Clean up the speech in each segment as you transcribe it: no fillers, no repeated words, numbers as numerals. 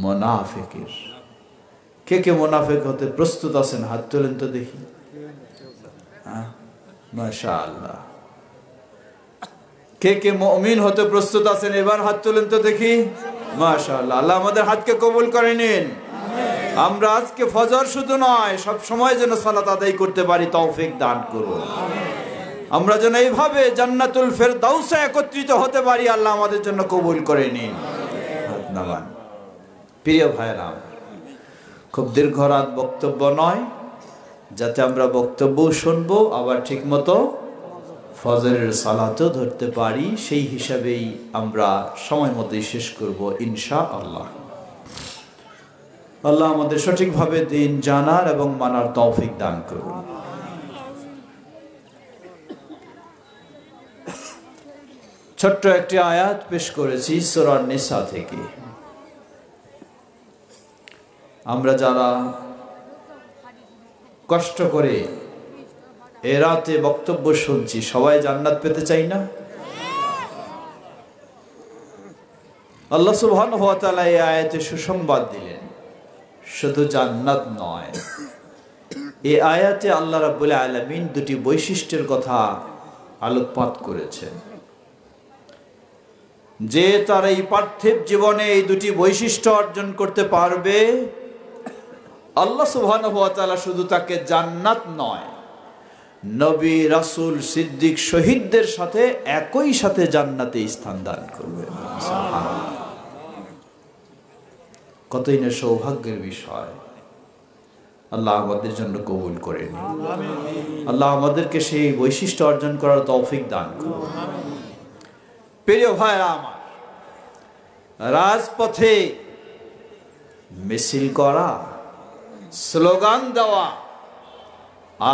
মুনাফিকের। কে কে মুনাফিক হতে প্রস্তুত আছেন? হাত তোলেন তো দেখি। মাশাআল্লাহ। কে কে মুমিন হতে প্রস্তুত আছেন? এবার হাত তোলেন তো দেখি। মাশাআল্লাহ। আল্লাহ আমাদের হাতকে কবুল করে নিন। আমরা আজকে ফজর শুধু নয়, সব সময় যেন সালাত আদায় করতে পারি, তৌফিক দান করুন। আমরা যেন এইভাবে জান্নাতুল ফেরদাউসে একত্রিত হতে পারি, আল্লাহ আমাদের জন্য কবুল করে নিন। প্রিয় ভাইরা, খুব দীর্ঘ রাত বক্তব্য নয়, যাতে আমরা বক্তব্য শুনবো আবার ঠিক মতো ফজরের সালাতও ধরতে পারি, সেই হিসাবেই আমরা সময় মতোই শেষ করব ইনশাআল্লাহ। আল্লাহ আমাদের সঠিকভাবে দিন জানার এবং মানার তৌফিক দান করুন। ছোট্ট একটি আয়াত পেশ করেছি সূরা নিসা থেকে। আমরা যারা কষ্ট করে এ রাতে বক্তব্য শুনছি, সবাই জান্নাত পেতে চাই না? আল্লাহ সুবহানাহু ওয়া তাআলা এই আয়াতে সুসংবাদ দিলেন। শুধু জান্নাত নয়, এই আয়াতে আল্লাহ রাব্বুল আলামিন দুটি বৈশিষ্ট্যের কথা আলোকপাত করেছেন। যে তার এই পার্থিব জীবনে এই দুটি বৈশিষ্ট্য অর্জন করতে পারবে, আল্লাহ সুবহানাহু ওয়া তাআলা শুধু তাকে জান্নাত নয়, নবী, রাসূল, সিদ্দিক, শহীদদের সাথে একই সাথে জান্নাতে স্থান দান করবেন। সুবহানাল্লাহ। কতই না সৌভাগ্যের বিষয়। আল্লাহ আমাদের জন্য কবুল করে নিন। আল্লাহ আমাদেরকে সেই বৈশিষ্ট্য অর্জন করার তৌফিক দান করুন। প্রিয় ভাইরা আমার, রাজপথে মিছিল করা, স্লোগান দেওয়া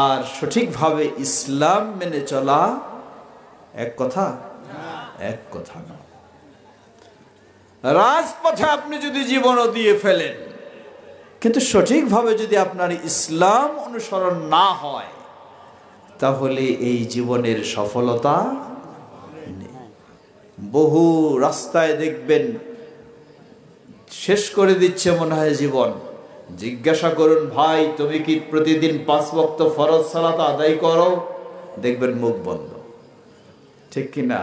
আর সঠিকভাবে ইসলাম মেনে চলা এক কথা? এক কথা না। রাজপথে আপনি যদি জীবনও দিয়ে ফেলেন, কিন্তু সঠিকভাবে যদি আপনার ইসলাম অনুসরণ না হয়, তাহলে এই জীবনের সফলতা নেই। বহু রাস্তায় দেখবেন শেষ করে দিচ্ছে মনে হয় জীবন। জিজ্ঞাসা করুন, ভাই তুমি কি প্রতিদিন 5 ওয়াক্ত ফরজ সালাত আদায় করো? দেখবেন মুখ বন্ধ। ঠিক কিনা?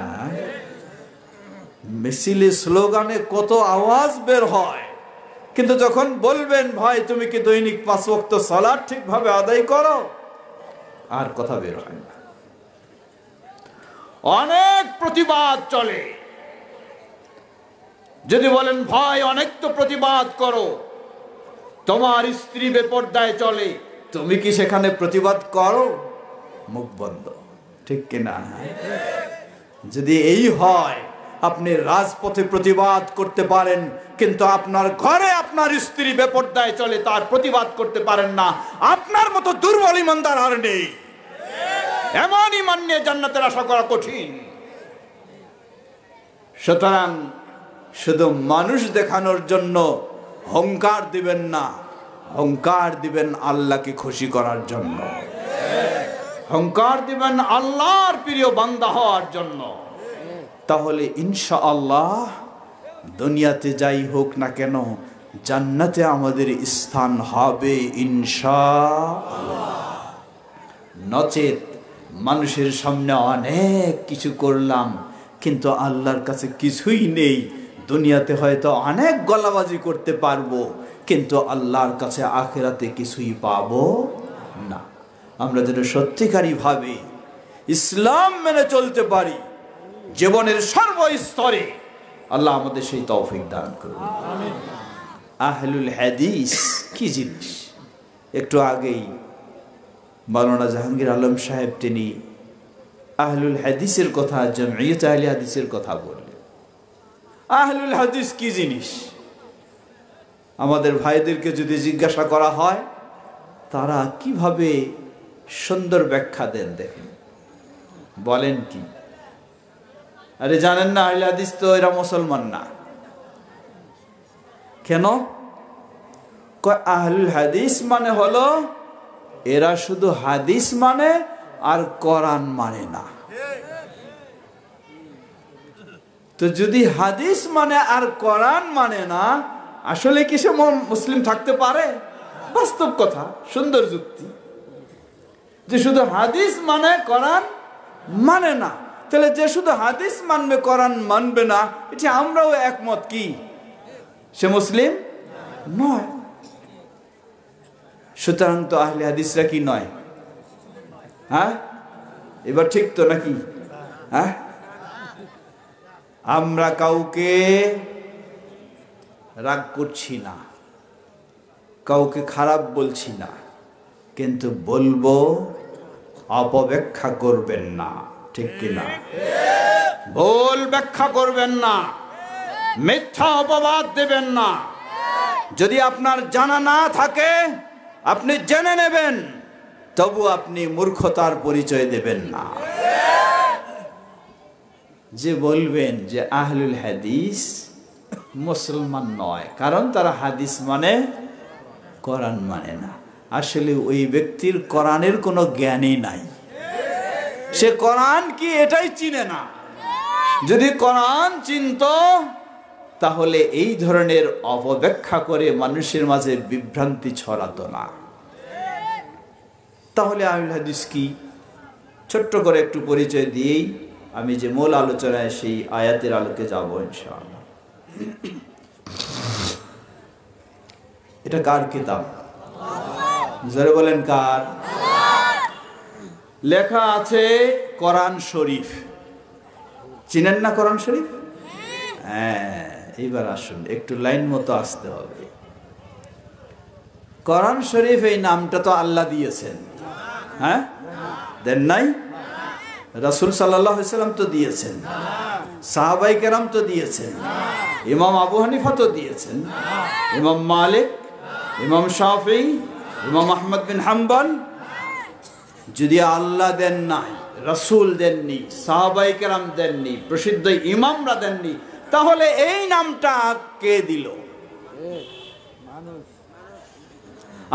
মিছিলে স্লোগানে কত আওয়াজ বের হয়, কিন্তু যখন বলবেন ভাই তুমি কি দৈনিক 5 ওয়াক্ত সালাত ঠিকভাবে আদায় করো, আর কথা বের হয় না। অনেক প্রতিবাদ চলে। যদি বলেন ভাই অনেক তো প্রতিবাদ করো, তোমার স্ত্রী বেপরদায় চলে, তুমি কি সেখানে প্রতিবাদ করো? মুখ বন্ধ। ঠিক কিনা? যদি এই হয়, আপনি রাজপথে প্রতিবাদ করতে পারেন, কিন্তু আপনার ঘরে আপনার স্ত্রী বেপরদায় চলে, তার প্রতিবাদ করতে পারেন না, আপনার মতো দুর্বল ইমানদার আর নেই। এমন ইমান নিয়ে জান্নাতের আশা করা কঠিন। সুতরাং শুধু মানুষ দেখানোর জন্য অহংকার দিবেন না, অহংকার দিবেন আল্লাহকে খুশি করার জন্য, অহংকার দিবেন আল্লাহর প্রিয় বান্দা হওয়ার জন্য। তাহলে ইনশাআল্লাহ দুনিয়াতে যাই হোক না কেন, জান্নাতে আমাদের স্থান হবে ইনশাআল্লাহ। নচেত মানুষের সামনে অনেক কিছু করলাম, কিন্তু আল্লাহর কাছে কিছুই নেই। দুনিয়াতে হয়তো অনেক গলাবাজি করতে পারবো, কিন্তু আল্লাহর কাছে আখিরাতে কিছুই পাবো না। আমরা যেন সত্যিকারী ভাবে ইসলাম মেনে চলতে পারি জীবনের সর্বস্তরে, আল্লাহ আমাদের সেই তৌফিক দান করুন। আহলুল হাদিস কি জিনিস? একটু আগেই মাওলানা জাহাঙ্গীর আলম সাহেব তিনি আহলুল হাদিসের কথা, জমঈয়ত আহলে হাদিসের কথা বললেন। আহলুল হাদিস কি জিনিস? আমাদের ভাইদেরকে যদি জিজ্ঞাসা করা হয়, তারা কিভাবে সুন্দর ব্যাখ্যা দেন দেখেন। বলেন কি? আরে জানেন না আহলে হাদিস তো এরা মুসলমান না। কেন? আহলুল হাদিস মানে হলো এরা শুধু হাদিস মানে আর কোরআন মানে না। তো যদি হাদিস মানে আর কোরআন মানে না, আসলে কি সে মুসলিম থাকতে পারে? বাস্তব কথা, সুন্দর যুক্তি, যে শুধু হাদিস মানে কোরআন মানে না। তাহলে যে শুধু হাদিস মানবে কোরআন মানবে না, এটি আমরাও একমত, কি সে মুসলিম নয়। সুতরাং তো আহলে হাদিসরা কি নয়? হ্যাঁ, এবার ঠিক তো নাকি? হ্যাঁ, আমরা কাউকে রাগ করছি না, কাউকে খারাপ বলছি না, কিন্তু বলবো অপব্যাখ্যা করবেন না, ঠিক কিনা? ভুল ব্যাখ্যা করবেন না, মিথ্যা অপবাদ দেবেন না। যদি আপনার জানা না থাকে আপনি জেনে নেবেন, তবু আপনি মূর্খতার পরিচয় দেবেন না। যে বলবেন যে আহলুল হাদিস মুসলমান নয় কারণ তারা হাদিস মানে কোরআন মানে না, আসলে ওই ব্যক্তির কোরআনের কোনো জ্ঞানই নাই, সে কোরআন কি এটাই চিনে না। যদি কোরআন চিনতো তাহলে এই ধরনের অপব্যাখ্যা করে মানুষের মাঝে বিভ্রান্তি ছড়াতো না। তাহলে আহলুল হাদিস কি, ছোট্ট করে একটু পরিচয় দিয়েই আমি যে মূল আলোচনায় সেই আয়াতের আলোকে যাব ইনশাআল্লাহ। এটা কার কিতাব? জোরে বলেন কার? লেখা আছে কোরআন শরীফ। চিনেন না কোরআন শরীফ? হ্যাঁ, এইবার আসুন, একটু লাইন মতো আসতে হবে। কোরআন শরীফ এই নামটা তো আল্লাহ দিয়েছেন, হ্যাঁ দেন নাই? রাসূল সাল্লাল্লাহু আলাইহি ওয়াসাল্লাম তো দিয়েছেন, সাহাবায়ে কেরাম তো দিয়েছেন, ইমাম আবু হানিফা তো দিয়েছেন, ইমাম মালিক, ইমাম শাফিঈ, ইমাম আহমদ বিন হাম্বল। যদি আল্লাহ দেন নাই, রাসূল দেননি, সাহাবায়ে কেরাম দেননি, প্রসিদ্ধ ইমামরা দেননি, তাহলে এই নামটা কে দিল?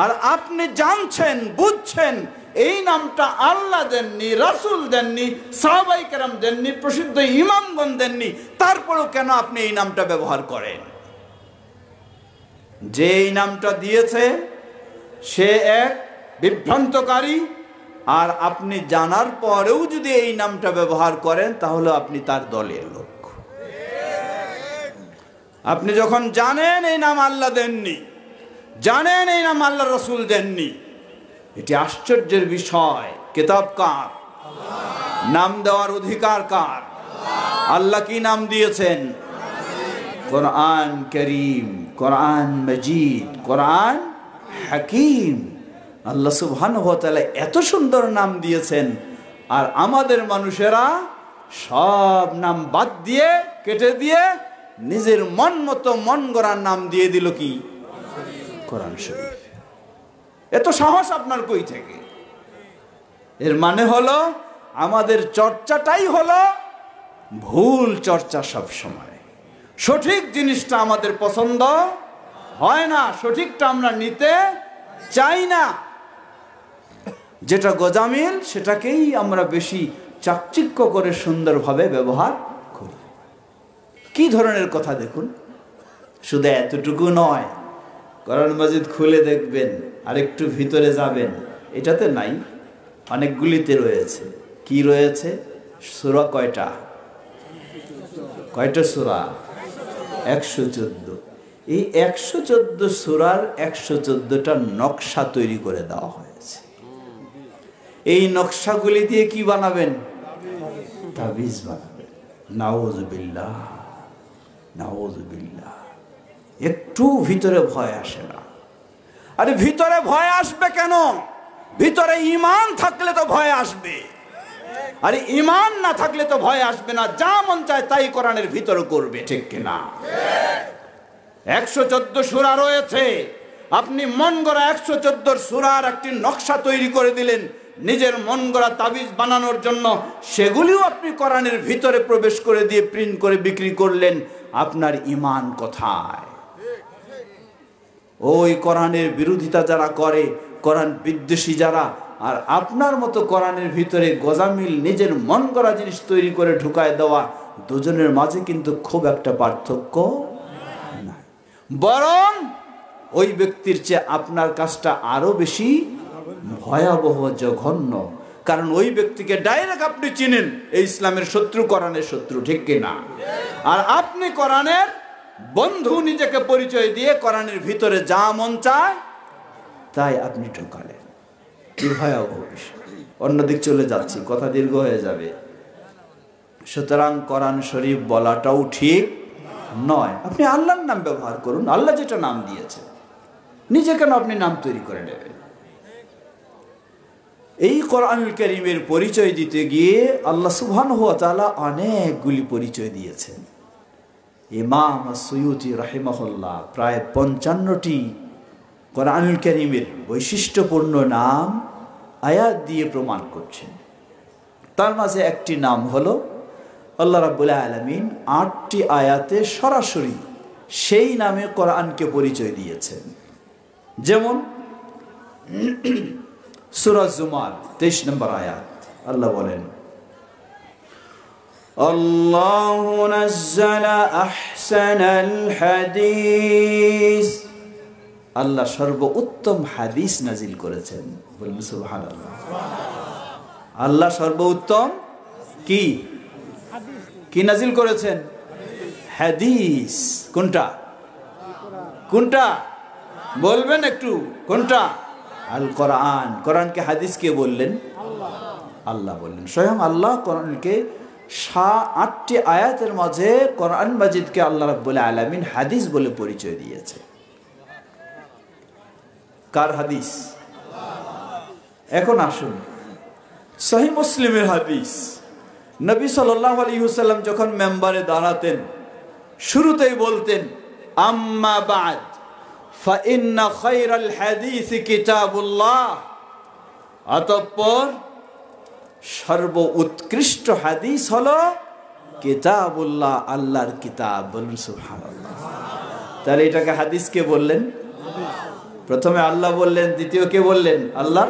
আর আপনি জানছেন, বুঝছেন এই নামটা আল্লাহ দেননি, রাসূল দেননি, সাহাবায়ে কেরাম দেননি, প্রসিদ্ধ ইমামগণ দেননি, তারপরেও কেন আপনি এই নামটা ব্যবহার করেন? যে এই নামটা দিয়েছে সে এক বিভ্রান্তকারী, আর আপনি জানার পরেও যদি এই নামটা ব্যবহার করেন তাহলে আপনি তার দলের লোক। আপনি যখন জানেন এই নাম আল্লাহ দেননি, জানেন এই নাম আল্লাহ রাসূল দেননি, এটি আশ্চর্যের বিষয়। কিতাব কার? নাম দেওয়ার অধিকার কার? আল্লাহ কি নাম দিয়েছেন? কোরআন করিম, কোরআন মজিদ, কোরআন হাকিম। আল্লাহ সুবহানাহু ওয়া তাআলা এত সুন্দর নাম দিয়েছেন, আর আমাদের মানুষেরা সব নাম বাদ দিয়ে, কেটে দিয়ে নিজের মন মতো মন গড়া নাম দিয়ে দিল কি? কোরআন শরীফ। এত সাহস আপনার কই থেকে? এর মানে হলো আমাদের চর্চাটাই হলো ভুল চর্চা। সব সময় সঠিক জিনিসটা আমাদের পছন্দ হয় না, সঠিকটা আমরা নিতে চাই না। যেটা গোজামিল সেটাকেই আমরা বেশি চাকচিক্য করে সুন্দরভাবে ব্যবহার করি। কি ধরনের কথা দেখুন, শুধু এতটুকু নয়, কোরআন মাজিদ খুলে দেখবেন, আর একটু ভিতরে যাবেন, এটাতে নাই, অনেকগুলিতে রয়েছে। কি রয়েছে? সূরা কয়টা? কয়টা সূরা? 114। এই 114 সূরার 114টা নকশা তৈরি করে দেওয়া হয়েছে। এই নকশাগুলি দিয়ে কি বানাবেন? তাবিজ বানাবেন। নাউযুবিল্লাহ, নাউযুবিল্লাহ। একটু ভিতরে ভয় আসে না? আরে ভিতরে ভয় আসবে কেন? ভিতরে ঈমান থাকলে তো ভয় আসবে। আরে ঈমান না থাকলে তো ভয় আসবে না, যা মন চায় তাই কোরআনের ভিতরে করবে, ঠিক কিনা? 114 সূরা রয়েছে, আপনি মন গড়া 114 সূরার একটি নকশা তৈরি করে দিলেন নিজের মন গড়া তাবিজ বানানোর জন্য। সেগুলিও আপনি কোরআনের ভিতরে প্রবেশ করে দিয়ে প্রিন্ট করে বিক্রি করলেন। আপনার ঈমান কোথায়? ওই কোরআনের বিরোধিতা যারা করে, কোরআন বিদ্বেষী যারা, আর আপনার মতো কোরআনের ভিতরে গোজামিল নিজের মন গড়া জিনিস তৈরি করে ঢুকায় দেওয়া, দুজনের মাঝে কিন্তু খুব একটা পার্থক্য নাই। বরং ওই ব্যক্তির চেয়ে আপনার কাজটা আরো বেশি ভয়াবহ, জঘন্য। কারণ ওই ব্যক্তিকে ডাইরেক্ট আপনি চিনেন, এই ইসলামের শত্রু, কোরআনের শত্রু, ঠিক কিনা? আর আপনি কোরআনের বন্ধু নিজেকে পরিচয় দিয়ে কোরআনের ভিতরে যা মন চায় তাই আপনি ঢুকালেন। কি ভয়াবহ বিষয়। অন্যদিক চলে যাচ্ছি, কথা দীর্ঘ হয়ে যাবে। সুতরাং কোরআন শরীফ বলাটাও ঠিক নয়। আপনি আল্লাহর নাম ব্যবহার করুন, আল্লাহ যেটা নাম দিয়েছে। নিজে কেন আপনি নাম তৈরি করে নেবেন? এই কোরআনুল কারীমের পরিচয় দিতে গিয়ে আল্লাহ সুবহানাহু ওয়া তাআলা অনেকগুলি পরিচয় দিয়েছেন। ইমাম আস-সুয়ুতি রাহিমাহুল্লাহ প্রায় 55টি কোরআনুল কারীমের বৈশিষ্ট্যপূর্ণ নাম আয়াত দিয়ে প্রমাণ করছেন। তার মাঝে একটি নাম হলো আল্লাহ রাব্বুল আলামিন 8টি আয়াতে সরাসরি সেই নামে কোরআনকে পরিচয় দিয়েছেন। যেমন সূরা জুমার 23 নম্বর আয়াত, আল্লাহ বলেন, আল্লাহু নাযালা আহসানাল হাদিস, আল্লাহ সর্বোত্তম হাদিস নাজিল করেছেন। বলুন সুবহানাল্লাহ। আল্লাহ সর্বোত্তম কি কি নাজিল করেছেন? হাদিস। কোনটা কোনটা বলবেন একটু? কোনটা? আল কোরআন। কোরআনকে হাদিস কে বললেন? আল্লাহ বললেন। স্বয়ং আল্লাহ কোরআনকে 8টি আয়াতের মাঝে কোরআন মাজিদকে আল্লাহ রাব্বুল আলামিন হাদিস বলে পরিচয় দিয়েছে। কার হাদিস? এখন আসুন, সহিহ মুসলিমের হাদিস। নবী সাল্লাল্লাহু আলাইহি ওয়াসাল্লাম যখন মেম্বারে দাঁড়াতেন শুরুতেই বলতেন, আম্মা বা'দ ফাইন্না খায়রাল হাদিস কিতাবুল্লাহ, অতঃপর সর্বোৎকৃষ্ট হাদিস হলো কিতাবুল্লাহ, আল্লাহর কিতাব। বলুন সুবহানাল্লাহ। তাহলে এটাকে হাদিস কে বললেন? প্রথমে আল্লাহ বললেন, দ্বিতীয় কে বললেন? আল্লাহ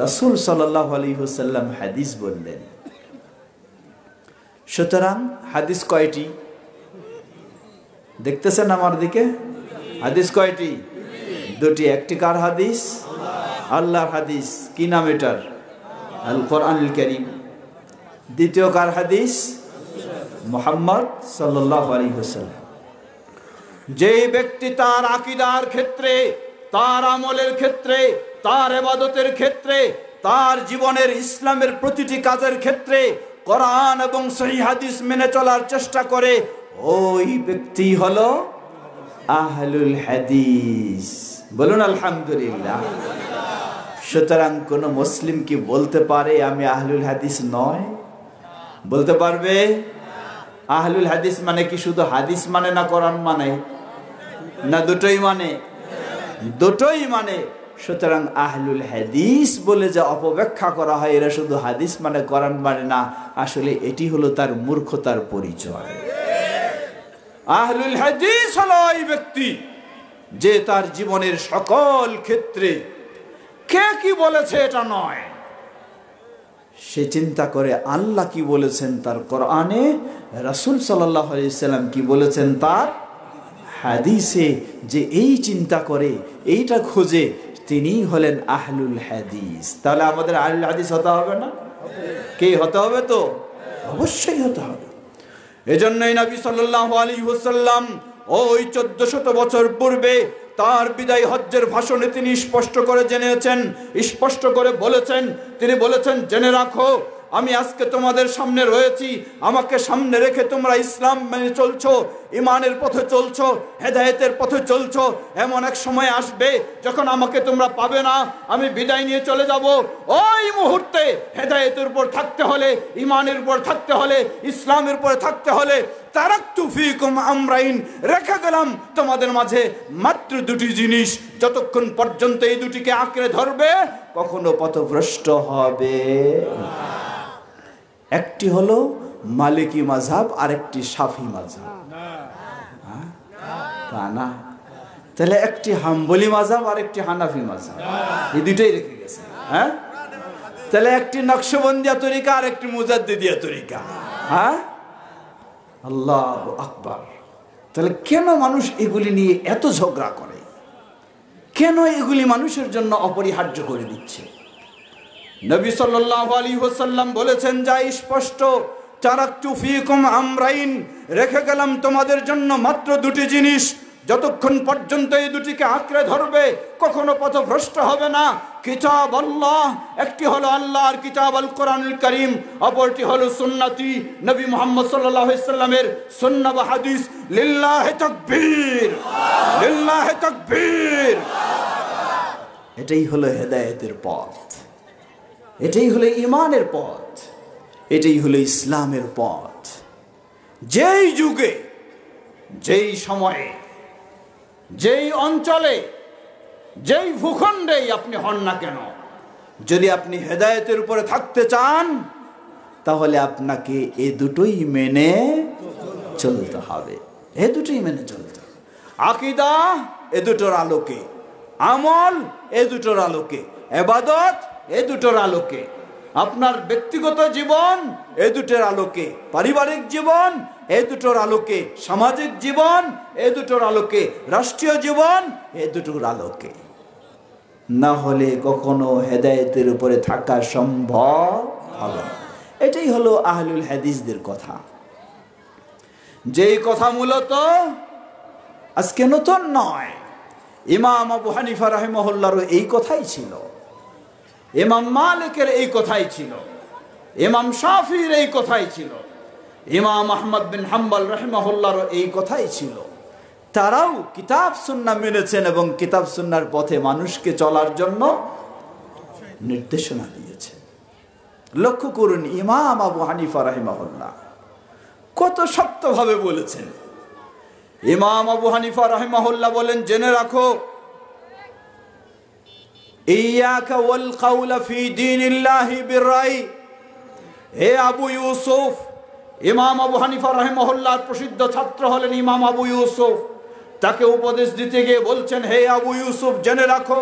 রাসূল সাল্লাল্লাহু আলাইহি ওয়াসাল্লাম হাদিস বললেন। সুতরাং হাদিস কয়টি দেখতেছেন আমার দিকে? হাদিস কয়টি? দুটি। একটি কার হাদিস? আল্লাহর হাদিস। কি নাম এটার? আল কোরআনুল কারীম। দ্বিতীয় কার হাদিস? মুহাম্মদ সাল্লাল্লাহু আলাইহি ওয়াসাল্লাম। যে ব্যক্তি তার আকীদার ক্ষেত্রে, তার আমলের ক্ষেত্রে, তার ইবাদতের ক্ষেত্রে, তার জীবনের ইসলামের প্রতিটি কাজের ক্ষেত্রে কোরআন এবং সহিহ হাদিস মেনে চলার চেষ্টা করে, ওই ব্যক্তি হলো আহলুল হাদিস। বলুন আলহামদুলিল্লাহ। সুতরাং কোন মুসলিম কি বলতে পারে আমি আহলুল হাদিস নয়? বলতে পারবে? আহলুল হাদিস মানে কি শুধু হাদিস মানে না কোরআন মানে? না দুটোই মানে? দুটোই মানে। সুতরাং আহলুল হাদিস বলে যা অপব্যাখ্যা করা হয়, এরা শুধু হাদিস মানে কোরআন মানে না, আসলে এটি হলো তার মূর্খতার পরিচয়। আহলুল হাদিস হলো ওই ব্যক্তি যে তার জীবনের সকল ক্ষেত্রে কে কি বলেছে এটা নয়, সে চিন্তা করে আল্লাহ কি বলেছেন তার কোরআনে, রাসূল সাল্লাল্লাহু আলাইহি সাল্লাম কি বলেছেন তার হাদিসে, যে এই চিন্তা করে, এইটা খোঁজে, তিনি হলেন আহলুল হাদিস। তাহলে আমাদের আহলুল হাদিস হতে হবে না? কে হতে হবে? তো অবশ্যই হতে হবে। এজন্যই নবী সাল্লাল্লাহু আলাইহি ওয়াসাল্লাম ওই 1400 বছর পূর্বে তার বিদায় হজ্জের ভাষণে তিনি স্পষ্ট করে জেনেছেন, স্পষ্ট করে বলেছেন, তিনি বলেছেন, জেনে রাখো আমি আজকে তোমাদের সামনে রয়েছি, আমাকে সামনে রেখে তোমরা ইসলাম মেনে চলছো, ইমানের পথে চলছো, হেদায়েতের পথে চলছো। এমন এক সময় আসবে যখন আমাকে তোমরা পাবে না, আমি বিদায় নিয়ে চলে যাব। ওই মুহূর্তে হেদায়েতের উপর থাকতে হলে, ইমানের উপর থাকতে হলে, ইসলামের উপর থাকতে হলে তারাকতু ফীকুম আমরাইন, রেখে গেলাম তোমাদের মাঝে মাত্র দুটি জিনিস, যতক্ষণ পর্যন্ত এই দুটিকে আঁকড়ে ধরবে কখনো পথভ্রষ্ট হবে। একটি হলো মালিকি মাযহাব, আরেকটি শাফি মাযহাব। না, তাহলে একটি হাম্বলি মাযহাব আর একটি হানাফি মাযহাব, এই দুটোই রেখে গেছে। হ্যাঁ, তাহলে একটি নকশবন্দিয়া তরিকা আর একটি মুজাদ্দিদিয়া তরিকা। হ্যাঁ, আল্লাহু আকবার। তাহলে কেন মানুষ এগুলি নিয়ে এত ঝগড়া করে? কেন এগুলি মানুষের জন্য অপরিহার্য করে দিচ্ছে? নবী সাল্লাল্লাহু আলাইহি ওয়াসাল্লাম বলেছেন, যা স্পষ্ট, তারাকতু ফীকুম আমরাইন, রেখে গেলাম তোমাদের জন্য মাত্র দুটি জিনিস, যতক্ষণ পর্যন্ত এই দুটিকে আঁকড়ে ধরবে কখনো পথভ্রষ্ট হবে না। কিতাব আল্লাহ, একটি হলো আল্লাহর কিতাব আল কোরআনুল কারীম, অপরটি হলো সুন্নতি নবী মুহাম্মদ সাল্লাল্লাহু আলাইহি ওয়াসাল্লামের সুন্নাহ বা হাদিস। লিল্লাহি তাকবীর, লিল্লাহি তাকবীর। এটাই হলো হেদায়েতের পথ, এটাই হলো ঈমানের পথ, এটাই হলো ইসলামের পথ। যেই যুগে, যেই সময়ে, যেই অঞ্চলে, যেই ভূখণ্ডেই আপনি হন না কেন, যদি আপনি হেদায়েতের উপরে থাকতে চান তাহলে আপনাকে এ দুটোই মেনে চলতে হবে। এ দুটোই মেনে চলতে হবে। আকীদা এ দুটোর আলোকে, আমল এ দুটোর আলোকে, ইবাদত এ দুটোর আলোকে, আপনার ব্যক্তিগত জীবন এ দুটোর আলোকে, পারিবারিক জীবন এ দুটোর আলোকে, সামাজিক জীবন এ দুটোর আলোকে, রাষ্ট্রীয় জীবন এ দুটোর আলোকে। না হলে কখনো হেদায়েতের উপরে থাকা সম্ভব হবে না। এটাই হলো আহলুল হাদিসদের কথা, যেই কথা মূলত আজকে নতুন নয়। ইমাম আবু হানিফা রাহিমাহুল্লাহর এই কথাই ছিল, ইমাম মালিকের এই কথাই ছিল, ইমাম শাফির এই কথাই ছিল, ইমাম আহমদ বিন হাম্বল রাহিমাহুল্লাহর এই কথাই ছিল। তারাও কিতাব সুন্নাহ মেনেছেন এবং কিতাব সুন্নাহর পথে মানুষকে চলার জন্য নির্দেশনা দিয়েছেন। লক্ষ্য করুন, ইমাম আবু হানিফা রাহিমাহুল্লাহ কত শক্তভাবে বলেছেন। ইমাম আবু হানিফা রাহিমাহুল্লাহ বলেন, জেনে রাখো, ইয়াকা ওয়াল কাউলা ফি দীনিল্লাহি বিররাই। হে আবু ইউসুফ, ইমাম আবু হানিফা রাহিমাহুল্লাহর প্রসিদ্ধ ছাত্র হলেন ইমাম আবু ইউসুফ। তাকে উপদেশ দিতে গিয়ে বলছেন, হে আবু ইউসুফ, জেনে রাখো,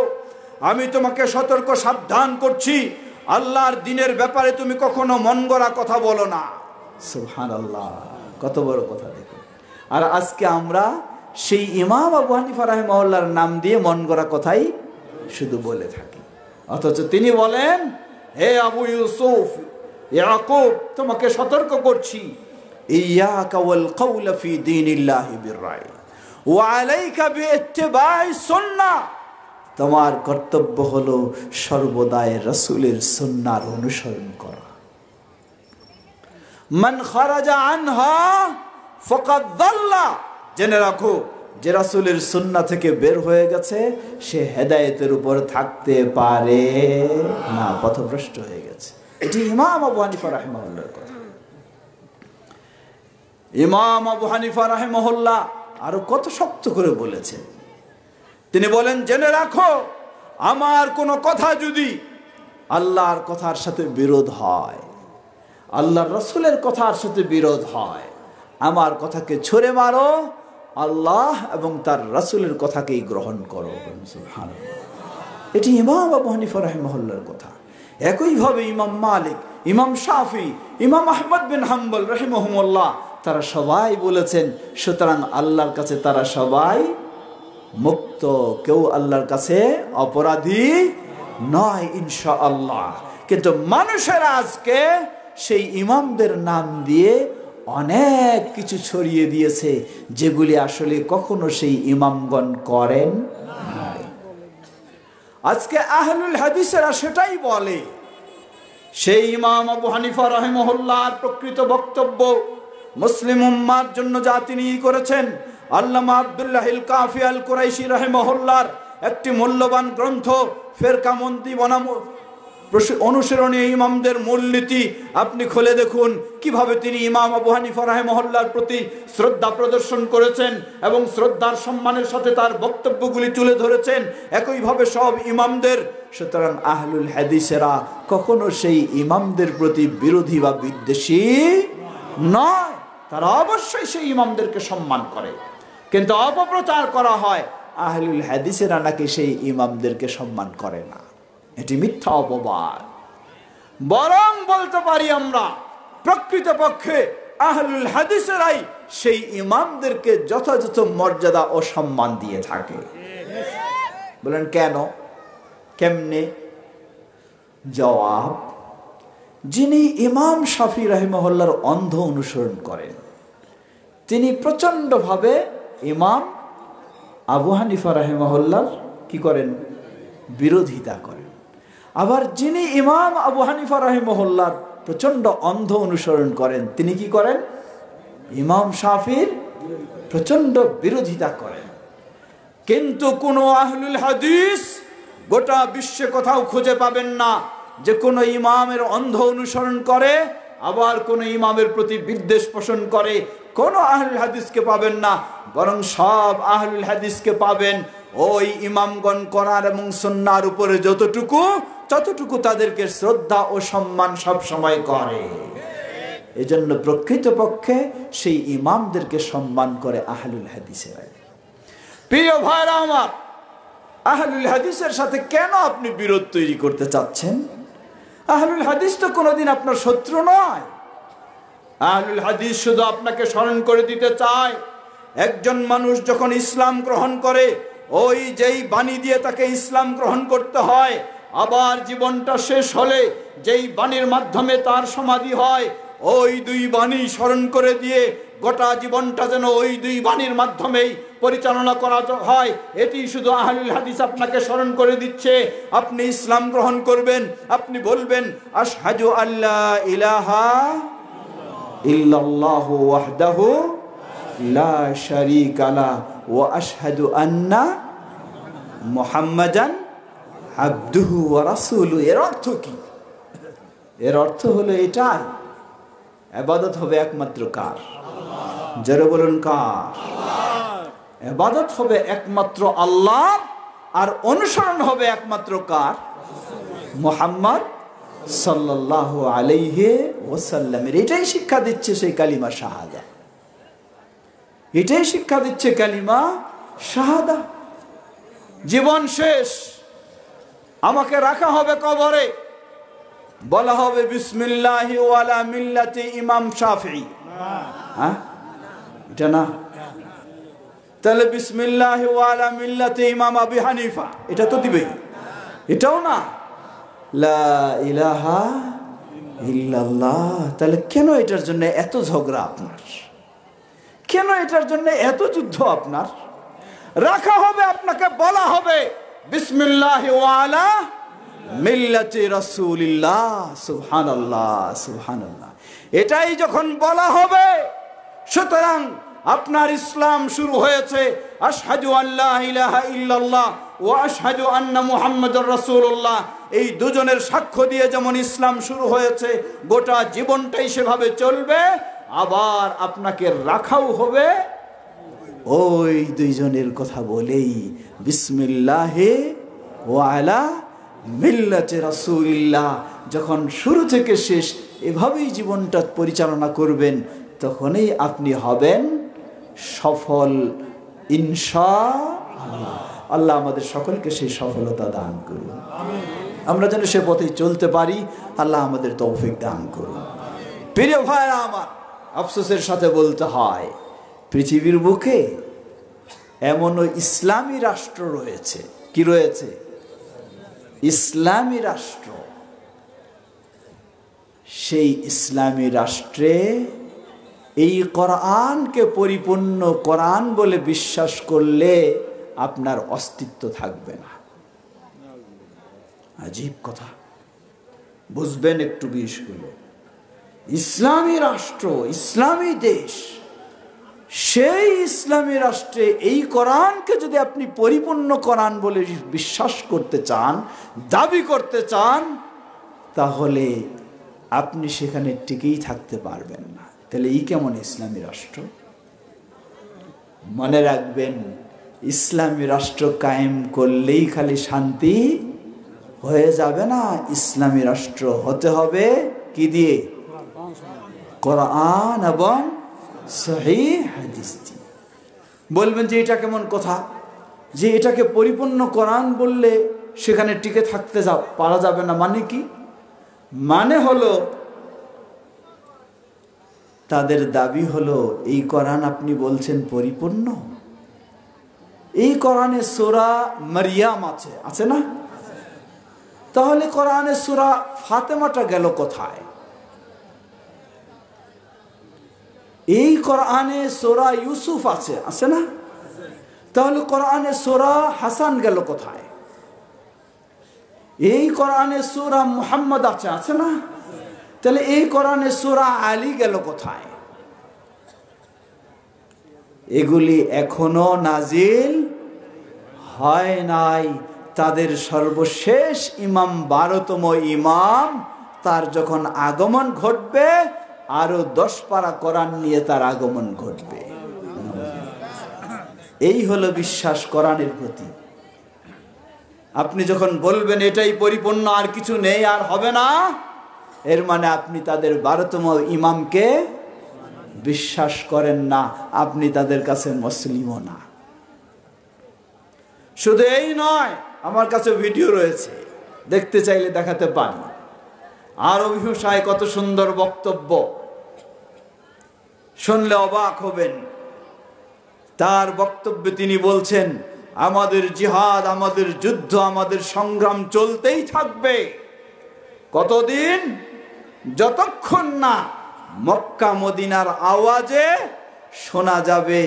আমি তোমাকে সতর্ক সাবধান করছি, আল্লাহর দ্বীনের ব্যাপারে তুমি কখনো মন গড়া কথা বলো না। সুবহানাল্লাহ, কত বড় কথা দেখো। আর আজকে আমরা সেই ইমাম আবু হানিফা রাহিমাহুল্লাহর নাম দিয়ে মন গড়া কথাই শুধু বলে থাকি, অথচ তিনি বলেন, হে আবু ইউসুফ, ইয়াকুব, তোমাকে সতর্ক করছি, ইয়াকা ওয়াল কাউলা ফি দীনিল্লাহি বিররাই ওয়া আলাইকা বিইত্তিবাই সুন্নাহ। তোমার কর্তব্য হলো সর্বদাই রাসূলের সুন্নাহর অনুসরণ করা। মান খারাজা আনহা ফাকাদ দাল্লা। জেনে রাখো, যে রাসূলের সুন্নাহ থেকে বের হয়ে গেছে সে হেদায়েতের উপর থাকতে পারে না, পথভ্রষ্ট হয়ে গেছে। এটি ইমাম আবু হানিফা রাহিমাহুল্লাহর কথা। ইমাম আবু হানিফা রাহিমাহুল্লাহ আরো কত শক্ত করে বলেছেন। তিনি বলেন, জেনে রাখো, আমার কোনো কথা যদি আল্লাহর কথার সাথে বিরোধ হয়, আল্লাহর রাসূলের কথার সাথে বিরোধ হয়, আমার কথাকে ছুঁড়ে মারো, আল্লাহ এবং তার রাসূলের কথাকেই গ্রহণ করো। সুবহানাল্লাহ, এটি ইমাম আবু হানিফা রাহিমাহুল্লাহর কথা। একইভাবে ইমাম মালিক, ইমাম শাফি, ইমাম আহমদ বিন হাম্বল রাহিমাহুমুল্লাহ, তারা সবাই বলেছেন, সুতরাং আল্লাহর কাছে তারা সবাই মুক্ত, কেউ আল্লাহর কাছে অপরাধী নয় ইনশাআল্লাহ। কিন্তু মানুষেরা আজকে সেই ইমামদের নাম দিয়ে অনেক কিছু ছড়িয়ে দিয়েছে, যেগুলি আসলে কখনো সেই ইমামগণ করেন নাই। আজকে আহলুল হাদিসেরা সেটাই বলে। সেই ইমাম আবু হানিফা রাহিমাহুল্লাহর প্রকৃত বক্তব্য মুসলিম উম্মার জন্য যা তিনি করেছেন, আল্লামা আব্দুল্লাহিল কাফি আল কুরাইশি রাহিমাহুল্লাহর একটি মূল্যবান গ্রন্থ ফেরকামন্দি বনাম অনুসরণীয় ইমামদের মূলনীতি আপনি খুলে দেখুন, কিভাবে তিনি ইমাম আবু হানিফা রাহিমাহুল্লাহর প্রতি শ্রদ্ধা প্রদর্শন করেছেন এবং শ্রদ্ধার সম্মানের সাথে তার বক্তব্যগুলি তুলে ধরেছেন, একইভাবে সব ইমামদের। সুতরাং আহলুল হাদিসেরা কখনো সেই ইমামদের প্রতি বিরোধী বা বিদ্বেষী নয়, তারা অবশ্যই সেই ইমামদেরকে সম্মান করে। কিন্তু অপপ্রচার করা হয় আহলুল হাদিসেরা নাকি সেই ইমামদেরকে সম্মান করে না। এটি মিথ্যা অপবাদ। বরং বলতে পারি আমরা, প্রকৃতপক্ষে আহলুল হাদিসেরাই সেই ইমামদেরকে যথাযথ মর্যাদা ও সম্মান দিয়ে থাকে। বলেন কেন, কেমনে? জবাব, যিনি ইমাম শাফি রাহিমাহুল্লাহর অন্ধ অনুসরণ করেন, তিনি প্রচণ্ডভাবে ইমাম আবু হানিফা রাহিমাহুল্লাহর কি করেন? বিরোধিতা করেন। আবার যিনি ইমাম আবু হানিফা রাহিমাহুল্লাহর প্রচণ্ড অন্ধ অনুসরণ করেন, তিনি কি করেন? ইমাম শাফির প্রচণ্ড বিরোধিতা করেন। কিন্তু কোনো আহলুল হাদিস গোটা বিশ্বে কোথাও খুঁজে পাবেন না যে কোনো ইমামের অন্ধ অনুসরণ করে আবার কোনো ইমামের প্রতি বিদ্বেষ পোষণ করে। কোনো আহলুল হাদিসকে পাবেন না, বরং সব আহলুল হাদিসকে পাবেন ওই ইমামগণ কোরআন এবং সুন্নাহর উপরে ততটুকু তাদেরকে শ্রদ্ধা ও সম্মান সব সময় করে। এজন্য প্রকৃতপক্ষে সেই ইমামদেরকে সম্মান করে আহলুল হাদিসেরা। প্রিয় ভাইরা আমার, আহলুল হাদিসের সাথে কেন আপনি বিরোধ তৈরি করতে চাচ্ছেন? আহলুল হাদিস তো কোনোদিন আপনার শত্রু নয়। আহলুল হাদিস শুধু আপনাকে স্মরণ করে দিতে চায়, একজন মানুষ যখন ইসলাম গ্রহণ করে, ওই যেই বাণী দিয়ে তাকে ইসলাম গ্রহণ করতে হয়, আবার জীবনটা শেষ হলে যেই বাণীর মাধ্যমে তার সমাধি হয়, ওই দুই বাণী স্মরণ করে দিয়ে গোটা জীবনটা যেন ওই দুই বাণীর মাধ্যমেই পরিচালনা করা হয়, এটি শুধু আহলুল হাদিস আপনাকে স্মরণ করে দিচ্ছে। আপনি ইসলাম গ্রহণ করবেন, আপনি বলবেন আশহাদু আল্লা ইলাহা ইল্লাল্লাহু ওয়াহদাহু লা শারীকা লাহু ওয়া আশহাদু আন্না মুহাম্মাদান আবদুহু ওয়া রাসূলুহু। এর অর্থ কি? এর অর্থ হলো এটাই, ইবাদত হবে একমাত্র কার? যারা বলুন কার? ইবাদত হবে একমাত্র আল্লাহর, আর অনুসরণ হবে একমাত্র কার? মুহাম্মদ সাল্লাল্লাহু আলাইহি ওয়াসাল্লামের। এটাই শিক্ষা দিচ্ছে সেই কালিমা শাহাদা, এটাই শিক্ষা দিচ্ছে কালিমা শাহাদা। জীবন শেষ, আমাকে রাখা হবে কবরে, বলা হবে বিসমিল্লাহি ওয়ালা মিল্লাতি ইমাম শাফিঈ। হ্যাঁ, এটা না, তাহলে বিসমিল্লাহি ওয়ালা মিল্লাতি ইমাম আবু হানিফা, এটা তো দিবে। এটাও না, লা ইলাহা ইল্লাল্লাহ। তাহলে কেন এটার জন্য এত ঝগড়া আপনার? কেন এটার জন্য এত যুদ্ধ আপনার? রাখা হবে, আপনাকে বলা হবে বিসমিল্লাহি ওয়ালা মিল্লাতি রাসূলিল্লাহ। সুবহানাল্লাহ, সুবহানাল্লাহ। এটাই যখন বলা হবে, সুতরাং আপনার ইসলাম শুরু হয়েছে। আশহাদু আল্লা ইলাহা ইল্লাল্লাহ ওয়া আশহাদু আন্না মুহাম্মাদুর রাসূলুল্লাহ, এই দুজনের সাক্ষ্য দিয়ে যেমন ইসলাম শুরু হয়েছে, গোটা জীবনটাই সেভাবে চলবে। আবার আপনাকে রাখাও হবে ওই দুইজনের কথা বলেই, বিসমিল্লাহি ওয়া আলা মিল্লাতি রাসূলিল্লাহ। যখন শুরু থেকে শেষ এভাবেই জীবনটা পরিচালনা করবেন, তখনই আপনি হবেন সফল ইনশাআল্লাহ। আল্লাহ আমাদের সকলকে সেই সফলতা দান করুন, আমরা যেন সে পথেই চলতে পারি। আল্লাহ আমাদের তৌফিক দান করুন। প্রিয় ভাইরা আমার, আফসোসের সাথে বলতে হয়, পৃথিবীর বুকে এমনও ইসলামী রাষ্ট্র রয়েছে। কি রয়েছে? ইসলামী রাষ্ট্র। সেই ইসলামী রাষ্ট্রে এই কোরআনকে পরিপূর্ণ কোরআন বলে বিশ্বাস করলে আপনার অস্তিত্ব থাকবে না। আজীব কথা, বুঝবেন একটু বিষয়গুলো। ইসলামী রাষ্ট্র, ইসলামী দেশ, সেই ইসলামী রাষ্ট্রে এই কোরআনকে যদি আপনি পরিপূর্ণ কোরআন বলে বিশ্বাস করতে চান, দাবি করতে চান, তাহলে আপনি সেখানে টিকেই থাকতে পারবেন না। তাহলে এই কেমন ইসলামী রাষ্ট্র? মনে রাখবেন, ইসলামী রাষ্ট্র কায়েম করলেই খালি শান্তি হয়ে যাবে না। ইসলামী রাষ্ট্র হতে হবে কি দিয়ে? কোরআন এবং সহিহ হাদিস দিয়ে। বলবেন যে এটা কেমন কথা, যে এটাকে পরিপূর্ণ কোরআন বললে সেখানে টিকে থাকতে পারা যাবে না? মানে কি? মানে হলো তাদের দাবি হলো এই কোরআন আপনি বলছেন পরিপূর্ণ, এই কোরআনে সূরা মারিয়াম আছে, আছে না? তাহলে কোরআনে সূরা ফাতেমাটা গেল কোথায়? এই কোরআনে সূরা ইউসুফ আছে, আছে না? তাহলে কোরআনে সূরা হাসান গেল কোথায়? এই কোরআনে সূরা মুহাম্মদ আছে, আছে না? তাহলে এই কোরআনে সূরা আলী গেল কোথায়? এগুলি এখনো নাজিল হয় নাই। তাদের সর্বশেষ ইমাম 12তম ইমাম, তার যখন আগমন ঘটবে আরো 10 পারা কোরআন নিয়ে তার আগমন ঘটবে। এই হলো বিশ্বাস কোরআনের প্রতি। আপনি যখন বলবেন এটাই পরিপূর্ণ আর কিছু নেই আর হবে না, এর মানে আপনি তাদের 12তম ইমামকে বিশ্বাস করেন না, আপনি তাদের কাছে মুসলিমও না। শুধু এই নয়, আমার কাছে ভিডিও রয়েছে, দেখতে চাইলে দেখাতে পারি। আর অভিভাষায় কত সুন্দর বক্তব্য, শুনলে অবাক হবেন। তার বক্তব্যে তিনি বলছেন, আমাদের জিহাদ, আমাদের যুদ্ধ, আমাদের সংগ্রাম চলতেই থাকবে। কতদিন? যতক্ষণ না মক্কা মদিনার আওয়াজে শোনা যাবে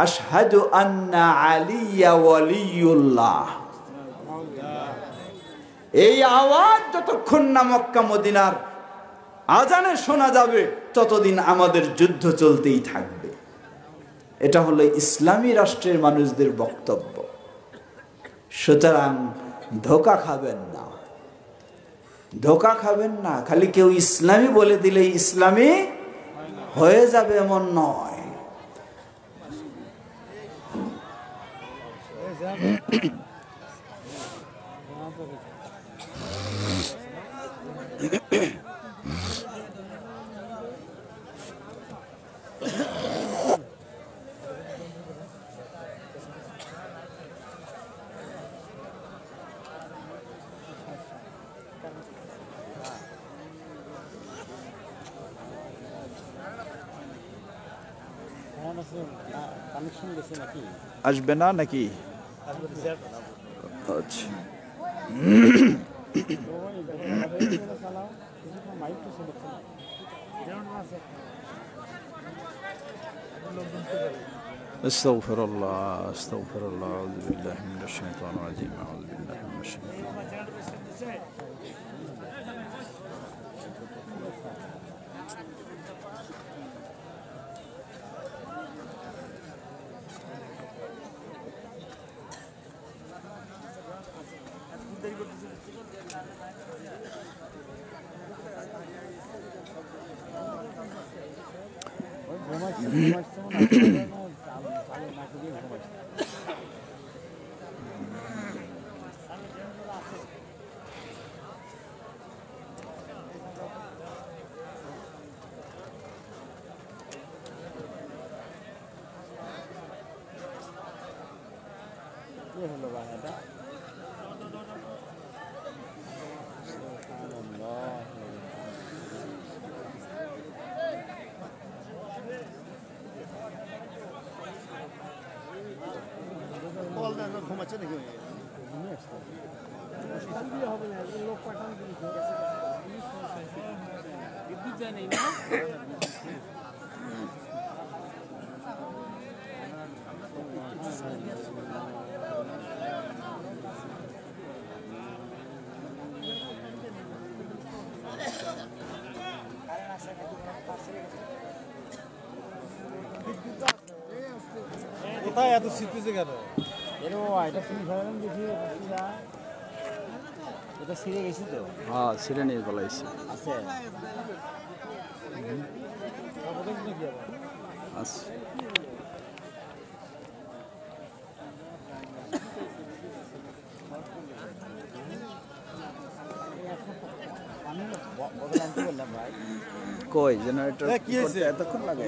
আশহাদু আন্না আলিয়া ওয়ালিউল্লাহ। এই আওয়াজ যতক্ষণ না মক্কা মদিনার আজানে শোনা যাবে, ততদিন আমাদের যুদ্ধ চলতেই থাকবে। এটা হলো ইসলামী রাষ্ট্রের মানুষদের বক্তব্য। সুতরাং ধোঁকা খাবেন না, ধোঁকা খাবেন না। খালি কেউ ইসলামী বলে দিলেই ইসলামী হয়ে যাবে এমন নয়। আসবে না নাকি? আচ্ছা, আস্তাগফিরুল্লাহ আস্তাগফিরুল্লাহ আউযু বিল্লাহি মিনাশ শাইতানির রাজিম আউযু বিল্লাহি মিনাশ শাইতানির। ঘুমাচ্ছে নাকি? লোক পাঠানো বিদ্যুৎ যায় নাই না। কোথায় এত শীতেছে কেন? এটা ছিঁড়ে গেছি তো। হ্যাঁ, ছিঁড়ে নিয়ে গলাইছি। আচ্ছা, কই জেনারেটর এতক্ষণ লাগে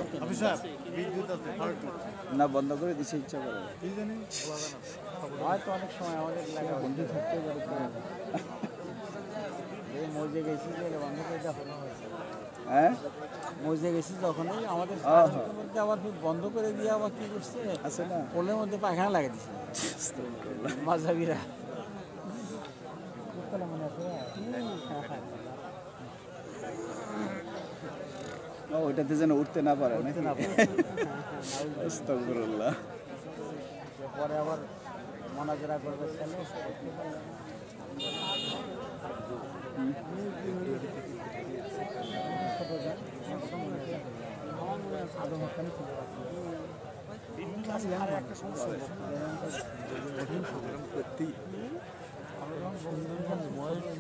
না? বন্ধ করে দিছে ইচ্ছা করে, হয়তো অনেক সময় আমাদের বন্ধু থাকতে পারে। মসজিদে গেছি যে বন্ধ করে দেওয়া হয়েছে। হ্যাঁ মসজিদে গেছি যখনই আমাদের মধ্যে আবার বন্ধ করে দিয়ে আবার কি করছে আছে না পোলের মধ্যে পায়খানা লাগিয়ে দিচ্ছে মাঝাবিরা। ওইটাতে যেন উঠতে না পারে নাকি? আস্তাগফিরুল্লাহ। পরে আবার মোনাজারা করবে ছেলে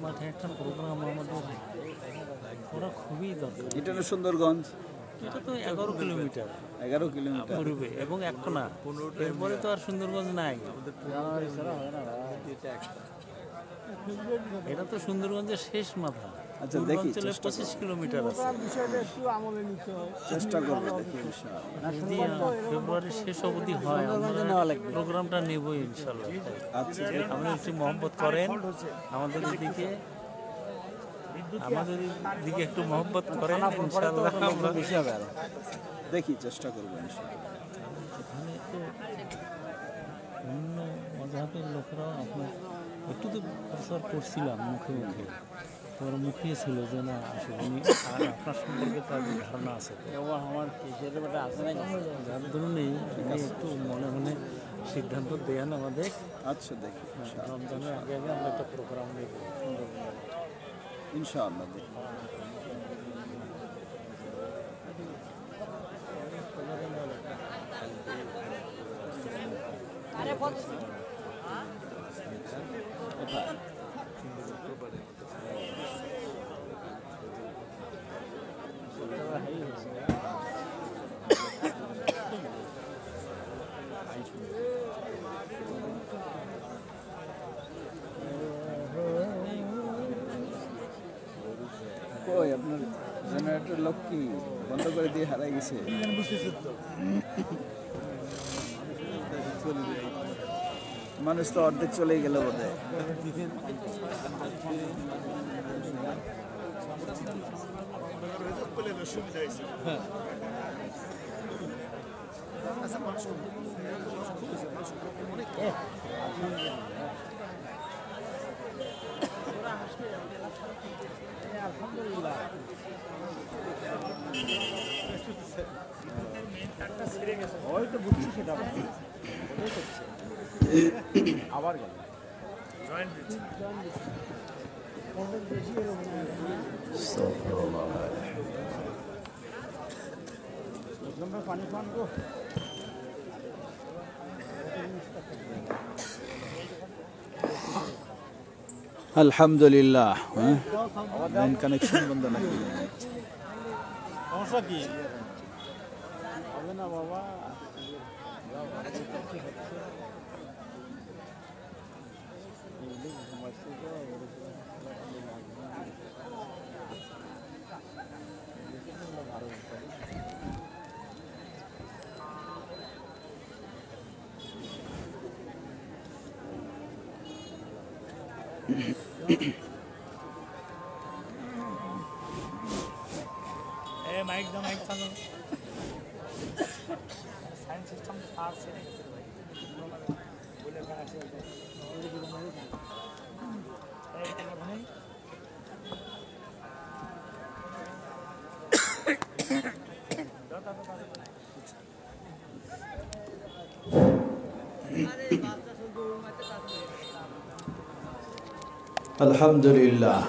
মাঠে একটা প্রোগ্রাম আমাদের ওরা খুবই দরকার। এটা হলো সুন্দরগঞ্জ, এটা তো 11 কিলোমিটার 11 কিলোমিটার। পূর্বে এবং এক কোনা, এরপরে তো আর সুন্দরগঞ্জ নাই। এটা তো সুন্দরগঞ্জের শেষ মাথা। আচ্ছা দেখি, অঞ্চলে 25 কিলোমিটার আছে। চেষ্টা করবো দেখি ইনশাআল্লাহ। যদি ফেব্রুয়ারির শেষ অবধি হয় প্রোগ্রামটা নেব ইনশাল্লাহ। আচ্ছা আমাদের একটু মহব্বত করেন, আমাদের দিকে একটু মহব্বত করেন ইনশাল্লাহ আমরা বেশি হবে। আর দেখি চেষ্টা করবো ইনশাআল্লাহ। এখানে তো অন্য মজাহের লোকেরা আপনার একটু তো প্রচার করছিলাম মুখে মুখে, তোর মুখিয়ে ছিল যে না আসলে উনি আপনার সম্পর্কে তার ধারণা আছে, আমার আছে না, যার ধরুনই একটু মনে মনে সিদ্ধান্ত দেন আমাদের। আচ্ছা দেখি রমজানের আগে আগে আমরা একটা প্রোগ্রাম নেব ইনশাআল্লাহ দেখি। কই আপনার জেনারেটর লোক কি বন্ধ করে দিয়ে হারাই গেছে? মানুষ তো অর্ধেক চলেই গেল বোধহয়। আবার গেল পানি পান তো আলহামদুলিল্লাহ। লাইন কানেকশন বন্ধ নাকি? সমস্যা কি হবে না বাবা? মাইক দাও, মাইক চালু। সাউন্ড সিস্টেম আর সেরে গেছে ভাই, বলে কাছে আলহামদুলিল্লাহ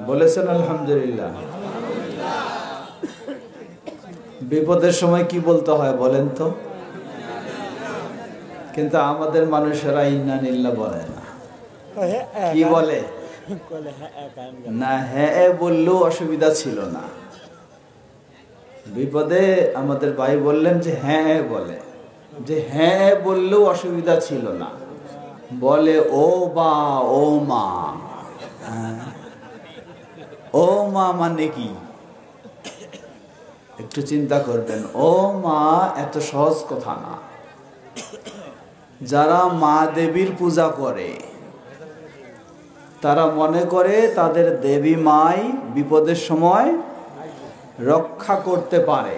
বলেছেন। আলহামদুলিল্লাহ। বিপদের সময় কি বলতে হয় বলেন তো? কিন্তু আমাদের মানুষেরা ইন্না নিল্লাহ বলে না। কি বলে? না হ্যাঁ বললেও অসুবিধা ছিল না। বিপদে আমাদের ভাই বললেন যে হ্যাঁ বলে, যে হ্যাঁ বললেও অসুবিধা ছিল না। বলে ও বা ও মা। ও মা মানে কি একটু চিন্তা করবেন। ও মা এত সহজ কথা না। যারা মা দেবীর পূজা করে তারা মনে করে তাদের দেবী মাই বিপদের সময় রক্ষা করতে পারে,